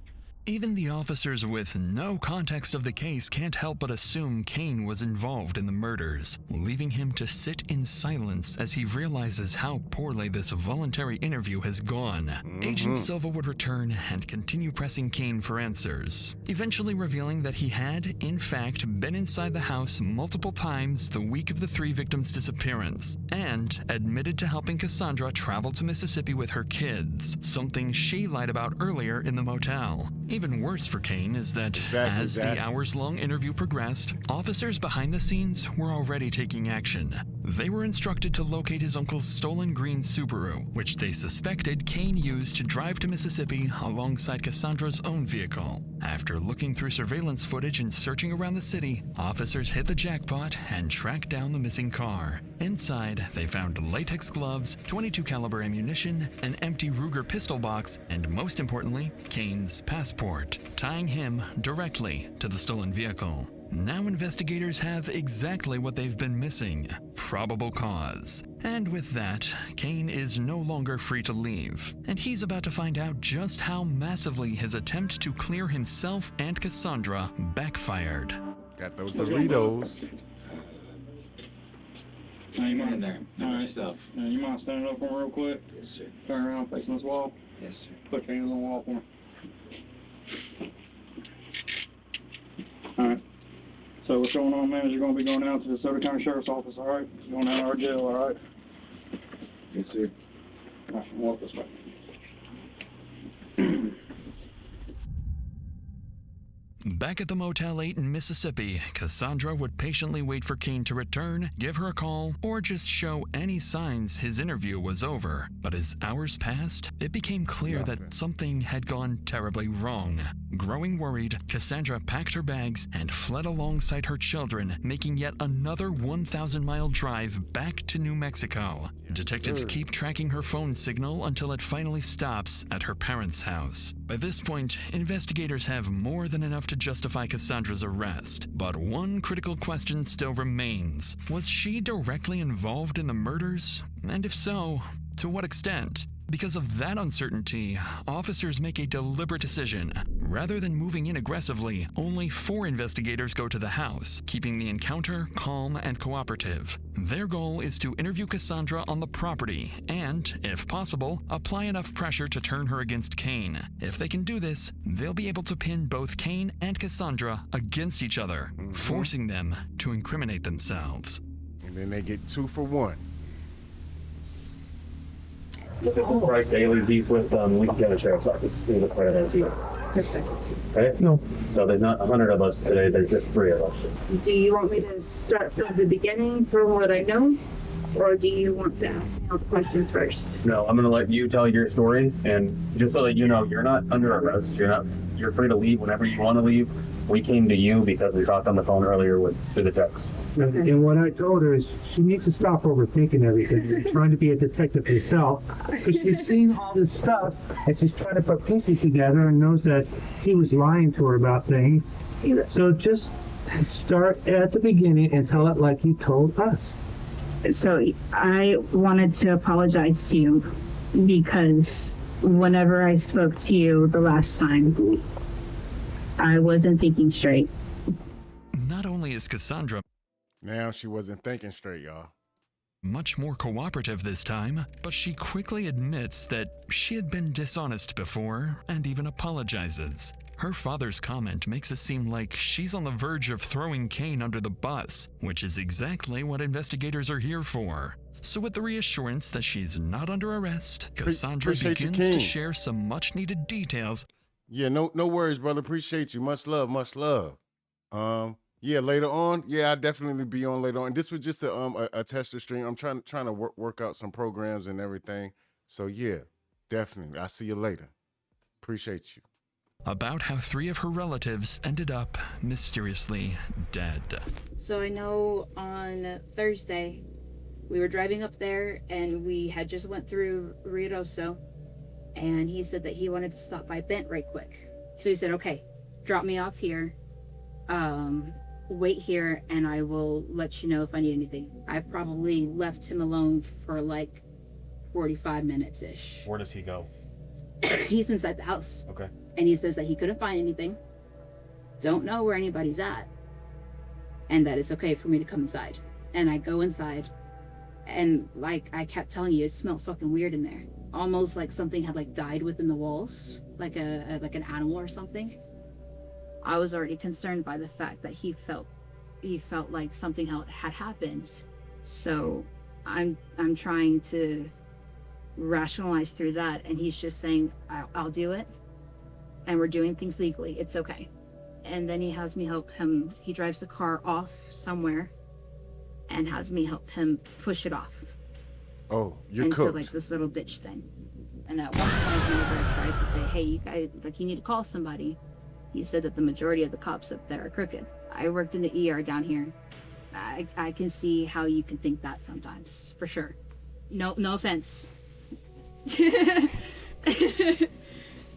Even the officers with no context of the case can't help but assume Kane was involved in the murders, leaving him to sit in silence as he realizes how poorly this voluntary interview has gone. Agent Silva would return and continue pressing Kane for answers, eventually revealing that he had, in fact, been inside the house multiple times the week of the 3 victims' disappearance, and admitted to helping Cassandra travel to Mississippi with her kids, something she lied about earlier in the motel. Even worse for Kane is that as the hours-long interview progressed, officers behind the scenes were already taking action. They were instructed to locate his uncle's stolen green Subaru, which they suspected Kane used to drive to Mississippi alongside Cassandra's own vehicle. After looking through surveillance footage and searching around the city, officers hit the jackpot and tracked down the missing car. Inside, they found latex gloves, .22 caliber ammunition, an empty Ruger pistol box, and most importantly, Kane's passport, tying him directly to the stolen vehicle. Now investigators have exactly what they've been missing: probable cause. And with that, Kane is no longer free to leave, and he's about to find out just how massively his attempt to clear himself and Cassandra backfired. Got those Doritos. Now you mind there? All right, stuff. Now you mind standing up for me real quick? Yes, sir. Turn around, facing this wall. Yes, sir. Put your hands on the wall for me. Alright. So what's going on, man, is you're going to be going out to the Soda County Sheriff's Office, alright? You're going out of our jail, alright? Yes, sir. Alright, walk this way. Back at the Motel 8 in Mississippi, Cassandra would patiently wait for Kane to return, give her a call, or just show any signs his interview was over. But as hours passed, it became clear that something had gone terribly wrong. Growing worried, Cassandra packed her bags and fled alongside her children, making yet another 1,000-mile drive back to New Mexico. Detectives keep tracking her phone signal until it finally stops at her parents' house. By this point, investigators have more than enough to justify Cassandra's arrest. But one critical question still remains. Was she directly involved in the murders? And if so, to what extent? Because of that uncertainty, officers make a deliberate decision. Rather than moving in aggressively, only 4 investigators go to the house, keeping the encounter calm and cooperative. Their goal is to interview Cassandra on the property and, if possible, apply enough pressure to turn her against Kane. If they can do this, they'll be able to pin both Kane and Cassandra against each other, forcing them to incriminate themselves. And then they get 2 for 1. This is Bryce Daly. He's with Lincoln County Sheriff's Office. He's a part of that. Okay? No. So there's not 100 of us today. There's just 3 of us. Do you want me to start from the beginning from what I know? Or do you want to ask me all the questions first? No, I'm going to let you tell your story. And just so that you know, you're not under arrest. You're free to leave whenever you want to leave. We came to you because we talked on the phone earlier through the text. And what I told her is she needs to stop overthinking everything. You're trying to be a detective yourself because she's seen all this stuff and she's trying to put pieces together and knows that he was lying to her about things. So just start at the beginning and tell it like you told us. So I wanted to apologize to you because whenever I spoke to you the last time, I wasn't thinking straight. Not only is Cassandra now she wasn't thinking straight, y'all. Much more cooperative this time, but she quickly admits that she had been dishonest before and even apologizes. Her father's comment makes it seem like she's on the verge of throwing Kane under the bus, which is exactly what investigators are here for. So with the reassurance that she's not under arrest, Cassandra begins to share some much-needed details. Yeah, no worries, brother. Appreciate you. Much love, much love. Yeah, later on. Yeah, I'll definitely be on later on. This was just a tester stream. I'm trying to work out some programs and everything. So yeah, definitely. I'll see you later. Appreciate you. About how 3 of her relatives ended up mysteriously dead. So I know on Thursday, we were driving up there and we had just went through Ruidoso, and he said that he wanted to stop by Bent right quick. So he said, okay, drop me off here, wait here, and I will let you know if I need anything. I've probably left him alone for like 45 minutes-ish. Where does he go? He's inside the house. Okay. And he says that he couldn't find anything, don't know where anybody's at, and that it's okay for me to come inside. And I go inside, and like I kept telling you, it smelled fucking weird in there. Almost like something had like died within the walls, like an animal or something. I was already concerned by the fact that he felt like something had happened. So I'm trying to rationalize through that, and he's just saying, I'll do it, and we're doing things legally, it's okay. And then he has me help him, he drives the car off somewhere and has me help him push it off. Oh, you're into cooked. Like this little ditch thing. And at one point, whenever I tried to say, hey, you guys, like, you need to call somebody, he said that the majority of the cops up there are crooked. I worked in the ER down here. I can see how you can think that sometimes, for sure. No offense.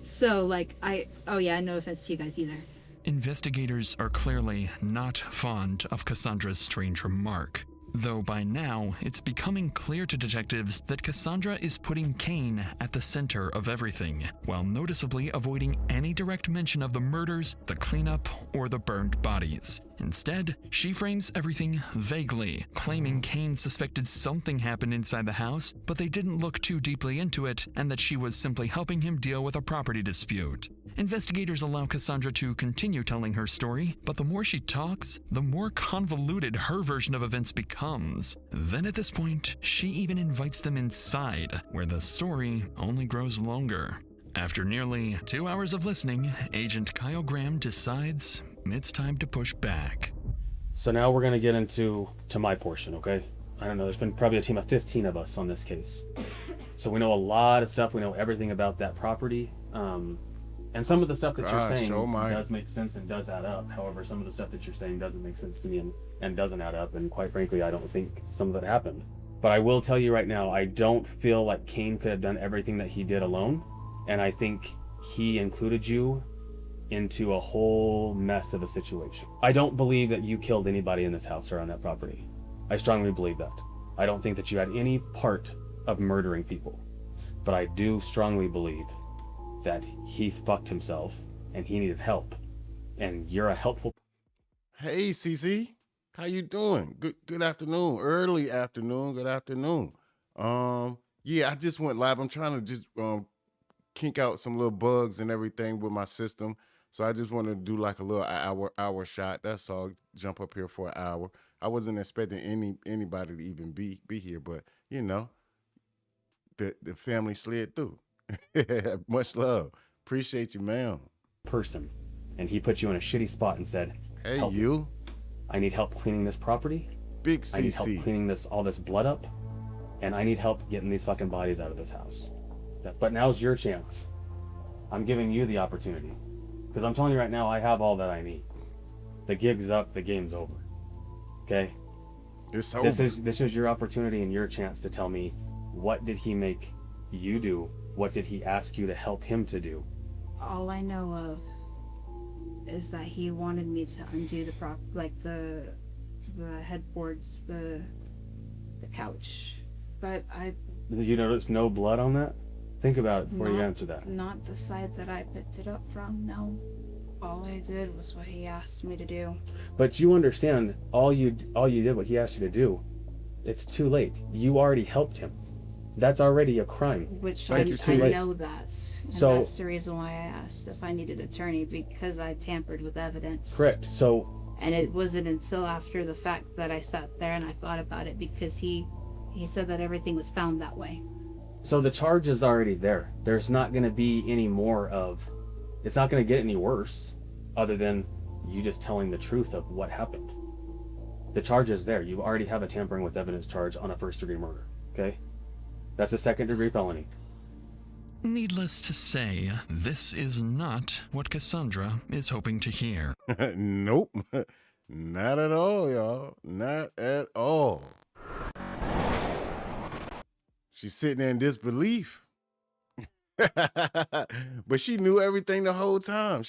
So, like, no offense to you guys either. Investigators are clearly not fond of Cassandra's strange remark. Though by now, it's becoming clear to detectives that Cassandra is putting Kane at the center of everything, while noticeably avoiding any direct mention of the murders, the cleanup, or the burned bodies. Instead, she frames everything vaguely, claiming Kane suspected something happened inside the house, but they didn't look too deeply into it, and that she was simply helping him deal with a property dispute. Investigators allow Cassandra to continue telling her story, but the more she talks, the more convoluted her version of events becomes. Then at this point, she even invites them inside, where the story only grows longer. After nearly 2 hours of listening, Agent Kyle Graham decides it's time to push back. So now we're going to get into my portion, okay? I don't know, there's been probably a team of 15 of us on this case. So we know a lot of stuff, we know everything about that property. And some of the stuff that you're saying does make sense and does add up. However, some of the stuff that you're saying doesn't make sense to me and doesn't add up. And quite frankly, I don't think some of it happened. But I will tell you right now, I don't feel like Kane could have done everything that he did alone. And I think he included you into a whole mess of a situation. I don't believe that you killed anybody in this house or on that property. I strongly believe that. I don't think that you had any part of murdering people. But I do strongly believe that he fucked himself and he needed help, and you're a helpful. Hey CC, how you doing? Good afternoon. Early afternoon. Good afternoon. Yeah, I just went live. I'm trying to just kink out some little bugs and everything with my system, so I just wanted to do like a little hour shot. That's all. Jump up here for an hour. I wasn't expecting anybody to even be here, but you know, the family slid through. Much love. Appreciate you, ma'am. Person, and he put you in a shitty spot and said, "Hey, help you. Me. I need help cleaning this property. Big CC. I need help cleaning all this blood up, and I need help getting these fucking bodies out of this house. But now's your chance. I'm giving you the opportunity, because I'm telling you right now, I have all that I need. The gig's up. The game's over. Okay. It's over. This is your opportunity and your chance to tell me, what did he make you do? What did he ask you to help him to do? All I know of is that he wanted me to undo the headboards, the couch. But You noticed no blood on that? Think about it before you answer that. Not the side that I picked it up from, no. All I did was what he asked me to do. But you understand, all you did what he asked you to do, it's too late. You already helped him. That's already a crime. Which I know that. And so, that's the reason why I asked if I needed an attorney, because I tampered with evidence. Correct. And it wasn't until after the fact that I sat there and I thought about it, because he said that everything was found that way. So the charge is already there. There's not going to be any more of, it's not going to get any worse other than you just telling the truth of what happened. The charge is there. You already have a tampering with evidence charge on a first-degree murder, okay? That's a second-degree felony. Needless to say, this is not what Cassandra is hoping to hear. Nope. Not at all, y'all. Not at all. She's sitting there in disbelief. But she knew everything the whole time.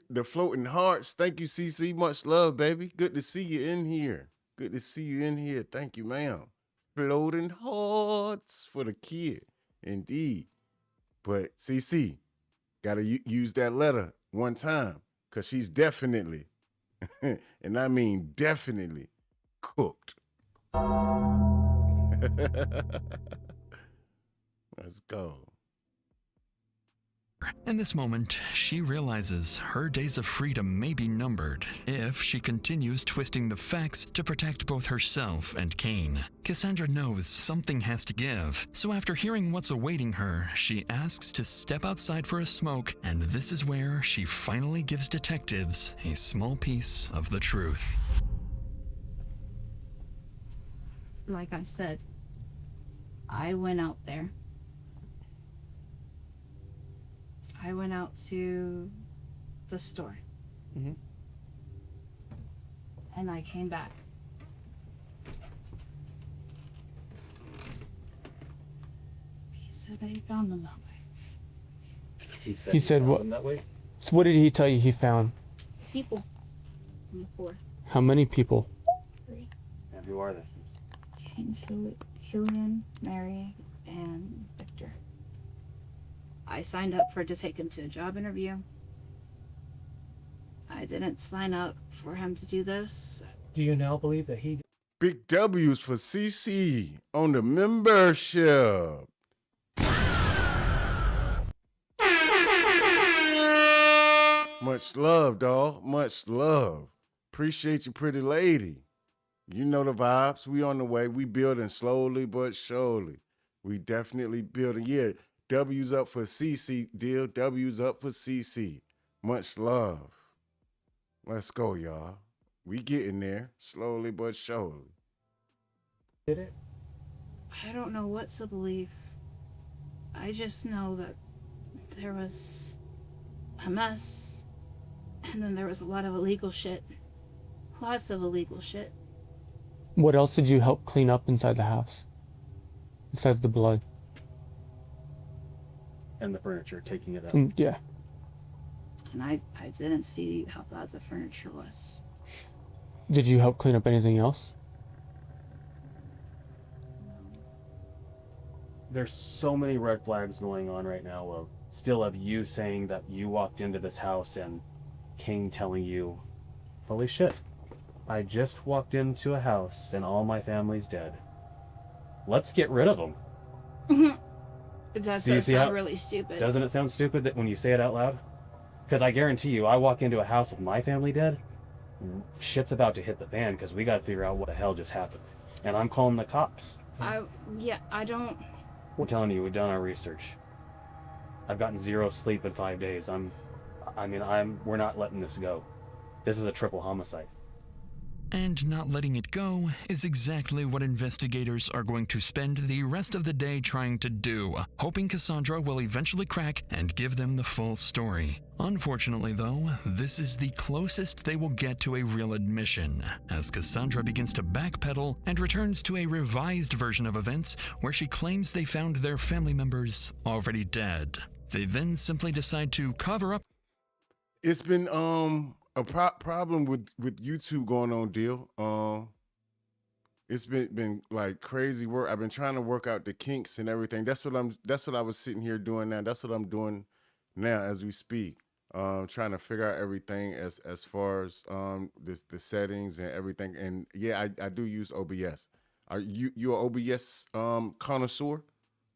The floating hearts. Thank you, CC. Much love, baby. Good to see you in here. Thank you, ma'am. Floating hearts for the kid. Indeed. But CC, gotta use that letter one time, because she's definitely, and I mean definitely, cooked. Let's go. In this moment, she realizes her days of freedom may be numbered if she continues twisting the facts to protect both herself and Kane. Cassandra knows something has to give, so after hearing what's awaiting her, she asks to step outside for a smoke, and this is where she finally gives detectives a small piece of the truth. Like I said, I went out there. I went out to the store. Mm-hmm. And I came back. He said that he found them that way. He said what? That way? So what did he tell you he found? People. on the floor. How many people? 3. And who are they? Killian, Mary, and Victor. I signed up to take him to a job interview. I didn't sign up for him to do this. Do you now believe that he... Big W's for CC on the membership. Much love, dawg. Much love. Appreciate you, pretty lady. You know the vibes. We on the way. We building slowly but surely. We definitely building. Yeah, W's up for CC, deal. W's up for CC. Much love. Let's go, y'all. We getting there slowly but surely. Did it? I don't know what to believe. I just know that there was a mess, and then there was a lot of illegal shit. Lots of illegal shit. What else did you help clean up inside the house? Besides the blood? And the furniture, taking it out. Yeah. And I didn't see how bad the furniture was. Did you help clean up anything else? There's so many red flags going on right now of you saying that you walked into this house and King telling you, holy shit, I just walked into a house and all my family's dead. Let's get rid of them. That does sound really stupid. Doesn't it sound stupid that when you say it out loud? Because I guarantee you, I walk into a house with my family dead, shit's about to hit the fan because we got to figure out what the hell just happened. And I'm calling the cops. I don't... We're telling you, we've done our research. I've gotten 0 sleep in 5 days. We're not letting this go. This is a triple homicide. And not letting it go is exactly what investigators are going to spend the rest of the day trying to do, hoping Cassandra will eventually crack and give them the full story. Unfortunately, though, this is the closest they will get to a real admission, as Cassandra begins to backpedal and returns to a revised version of events where she claims they found their family members already dead. They then simply decide to cover up. It's been a problem with YouTube going on, deal. It's been like crazy work. I've been trying to work out the kinks and everything. That's what I was sitting here doing now. That's what I'm doing now as we speak. Trying to figure out everything as far as the settings and everything. And yeah, I do use OBS. Are you an OBS connoisseur?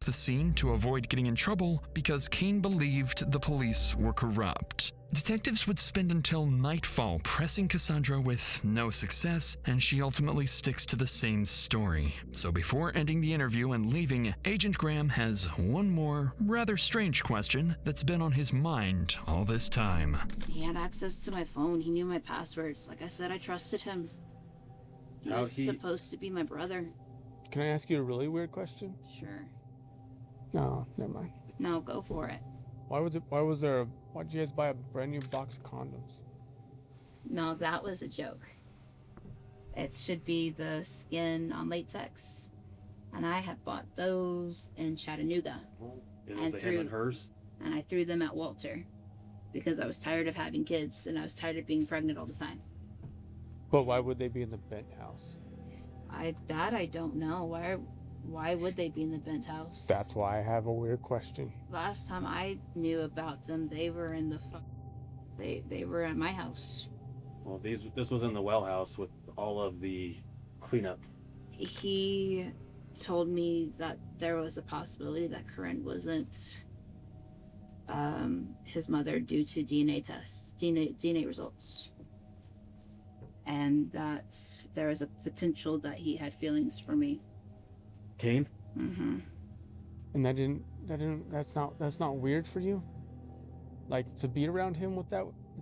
The scene to avoid getting in trouble because Kane believed the police were corrupt. Detectives would spend until nightfall pressing Cassandra with no success, and she ultimately sticks to the same story. So before ending the interview and leaving, Agent Graham has one more rather strange question that's been on his mind all this time. He had access to my phone. He knew my passwords. Like I said, I trusted him. He was supposed to be my brother. Can I ask you a really weird question? Sure. No, never mind. No, go for it. Why'd you guys buy a brand new box of condoms? No, that was a joke. It should be the skin on latex. And I had bought those in Chattanooga. And him and hers? And I threw them at Walter. Because I was tired of having kids and I was tired of being pregnant all the time. But why would they be in the Bent house? I don't know. Why would they be in the Bent house? That's why I have a weird question. Last time I knew about them, they were in the they were at my house. Well, this was in the well house with all of the cleanup. He told me that there was a possibility that Corinne wasn't his mother due to DNA results. And that there was a potential that he had feelings for me. Kane? Mm-hmm. And that's not weird for you? Like, to be around him with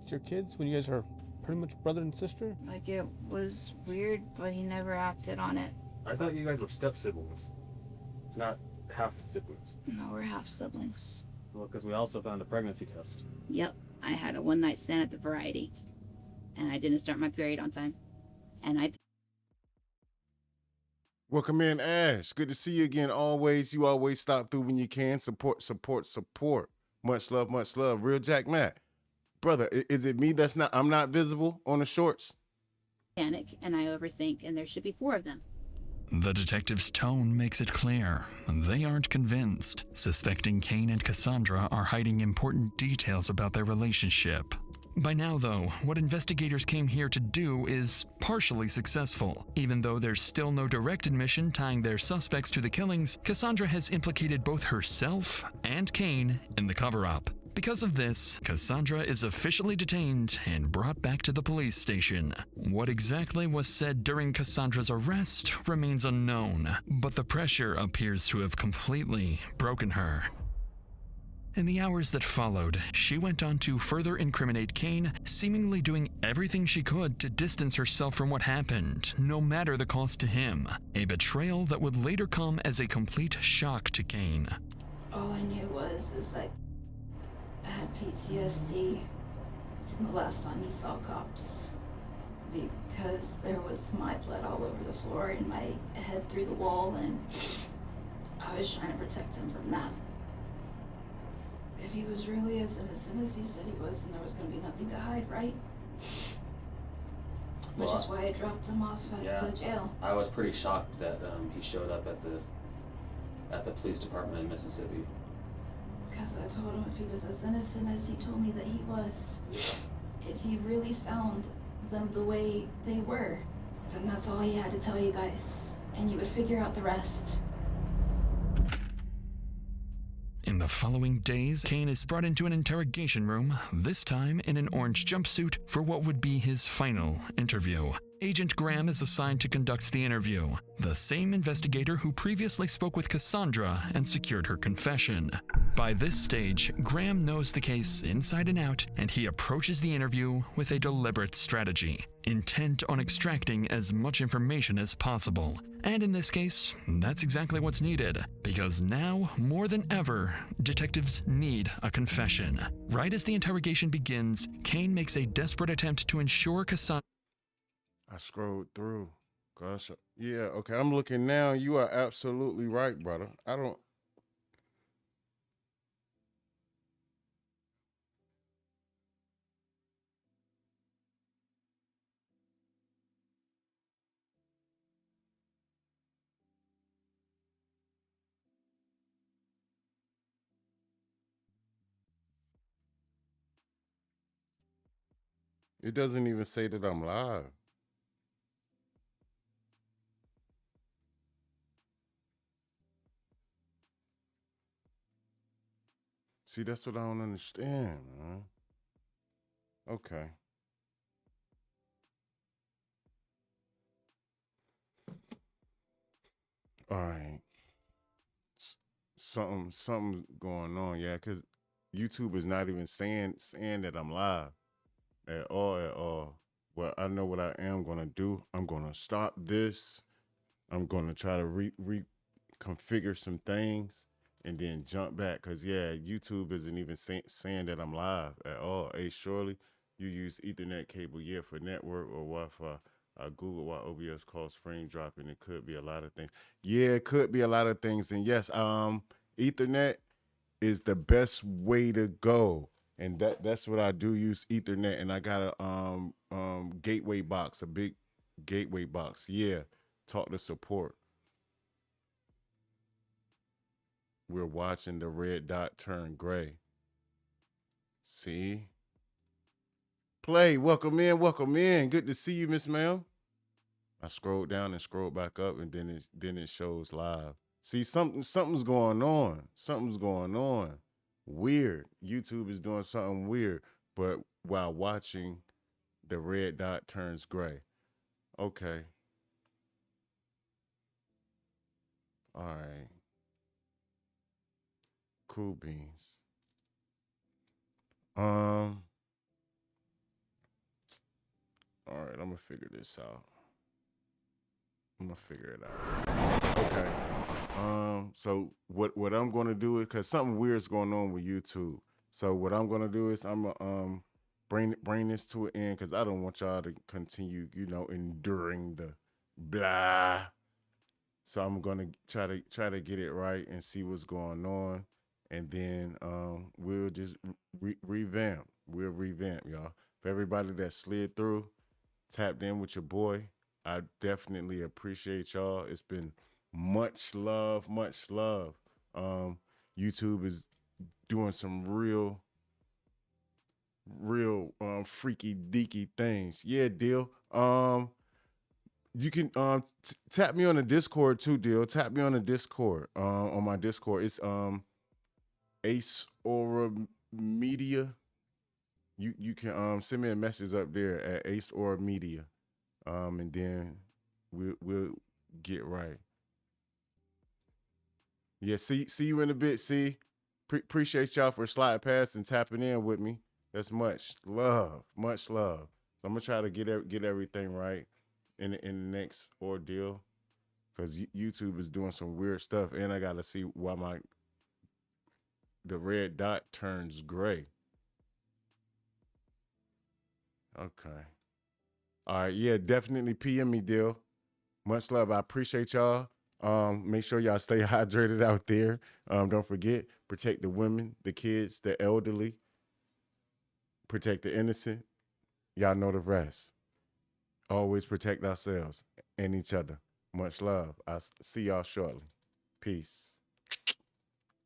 your kids when you guys are pretty much brother and sister? Like, it was weird, but he never acted on it. I thought you guys were step-siblings, not half-siblings. No, we're half-siblings. Well, because we also found a pregnancy test. Yep, I had a one-night stand at the Variety, and I didn't start my period on time, and I... Welcome in, Ash. Good to see you again. You always stop through when you can. Support. Much love. Real Jack Matt. Brother, is it me I'm not visible on the shorts? panic and I overthink, and there should be 4 of them. The detective's tone makes it clear they aren't convinced, suspecting Kane and Cassandra are hiding important details about their relationship. By now, though, what investigators came here to do is partially successful. Even though there's still no direct admission tying their suspects to the killings, Cassandra has implicated both herself and Kane in the cover-up. Because of this, Cassandra is officially detained and brought back to the police station. What exactly was said during Cassandra's arrest remains unknown, but the pressure appears to have completely broken her. In the hours that followed, she went on to further incriminate Kane, seemingly doing everything she could to distance herself from what happened, no matter the cost to him. A betrayal that would later come as a complete shock to Kane. All I knew is that I had PTSD from the last time he saw cops, because there was my blood all over the floor and my head through the wall, and I was trying to protect him from that. If he was really as innocent as he said he was, then there was going to be nothing to hide, right? Which is why I dropped him off at the jail. I was pretty shocked that he showed up at the police department in Mississippi. Because I told him if he was as innocent as he told me that he was, if he really found them the way they were, then that's all he had to tell you guys, and you would figure out the rest. In the following days, Kane is brought into an interrogation room, this time in an orange jumpsuit, for what would be his final interview. Agent Graham is assigned to conduct the interview, the same investigator who previously spoke with Cassandra and secured her confession. By this stage, Graham knows the case inside and out, and he approaches the interview with a deliberate strategy, intent on extracting as much information as possible. And in this case, that's exactly what's needed, because now, more than ever, detectives need a confession. Right as the interrogation begins, Kane makes a desperate attempt to ensure Cassandra... I scrolled through. Gosh, yeah, okay, I'm looking now. You are absolutely right, brother. I don't... It doesn't even say that I'm live. See, that's what I don't understand, man. Okay. All right. Something's going on, yeah, because YouTube is not even saying that I'm live at all. Well, I know what I am gonna do. I'm gonna stop this. I'm gonna try to reconfigure some things and then jump back, because yeah, YouTube isn't even saying that I'm live at all. Hey, surely you use Ethernet cable, yeah, for network or Wi-Fi. I Google why OBS calls frame dropping. It could be a lot of things. Yeah, it could be a lot of things. And yes, Ethernet is the best way to go. And that's what I do, use Ethernet. And I got a gateway box, a big gateway box. Yeah, talk to support. We're watching the red dot turn gray. See? Play, welcome in. Good to see you, Miss Ma'am. I scrolled down and scrolled back up, and then it shows live. See, something's going on. Something's going on. Weird. YouTube is doing something weird, but while watching, the red dot turns gray. Okay. All right. Cool beans. All right, I'm gonna figure this out. I'm gonna figure it out. Okay. So what I'm gonna do is, cause something weird's going on with YouTube. So what I'm gonna do is I'm gonna bring this to an end, cause I don't want y'all to continue, enduring the blah. So I'm gonna try to get it right and see what's going on, and then we'll just revamp. We'll revamp, y'all. For everybody that slid through, tapped in with your boy. I definitely appreciate y'all. It's been much love, much love. YouTube is doing some real freaky deaky things. Yeah, deal. You can tap me on the Discord too, deal. Tap me on the Discord. On my Discord. It's Ace Aura Media. You can send me a message up there at Ace Aura Media. And then we'll get right. Yeah, see you in a bit. See, appreciate y'all for sliding past and tapping in with me. That's much love, much love. So I'm gonna try to get everything right in the next ordeal, because YouTube is doing some weird stuff, and I gotta see why the red dot turns gray. Okay. All right. Yeah, definitely PM me, deal. Much love. I appreciate y'all. Make sure y'all stay hydrated out there. Don't forget, protect the women, the kids, the elderly. Protect the innocent. Y'all know the rest. Always protect ourselves and each other. Much love. I'll see y'all shortly. Peace.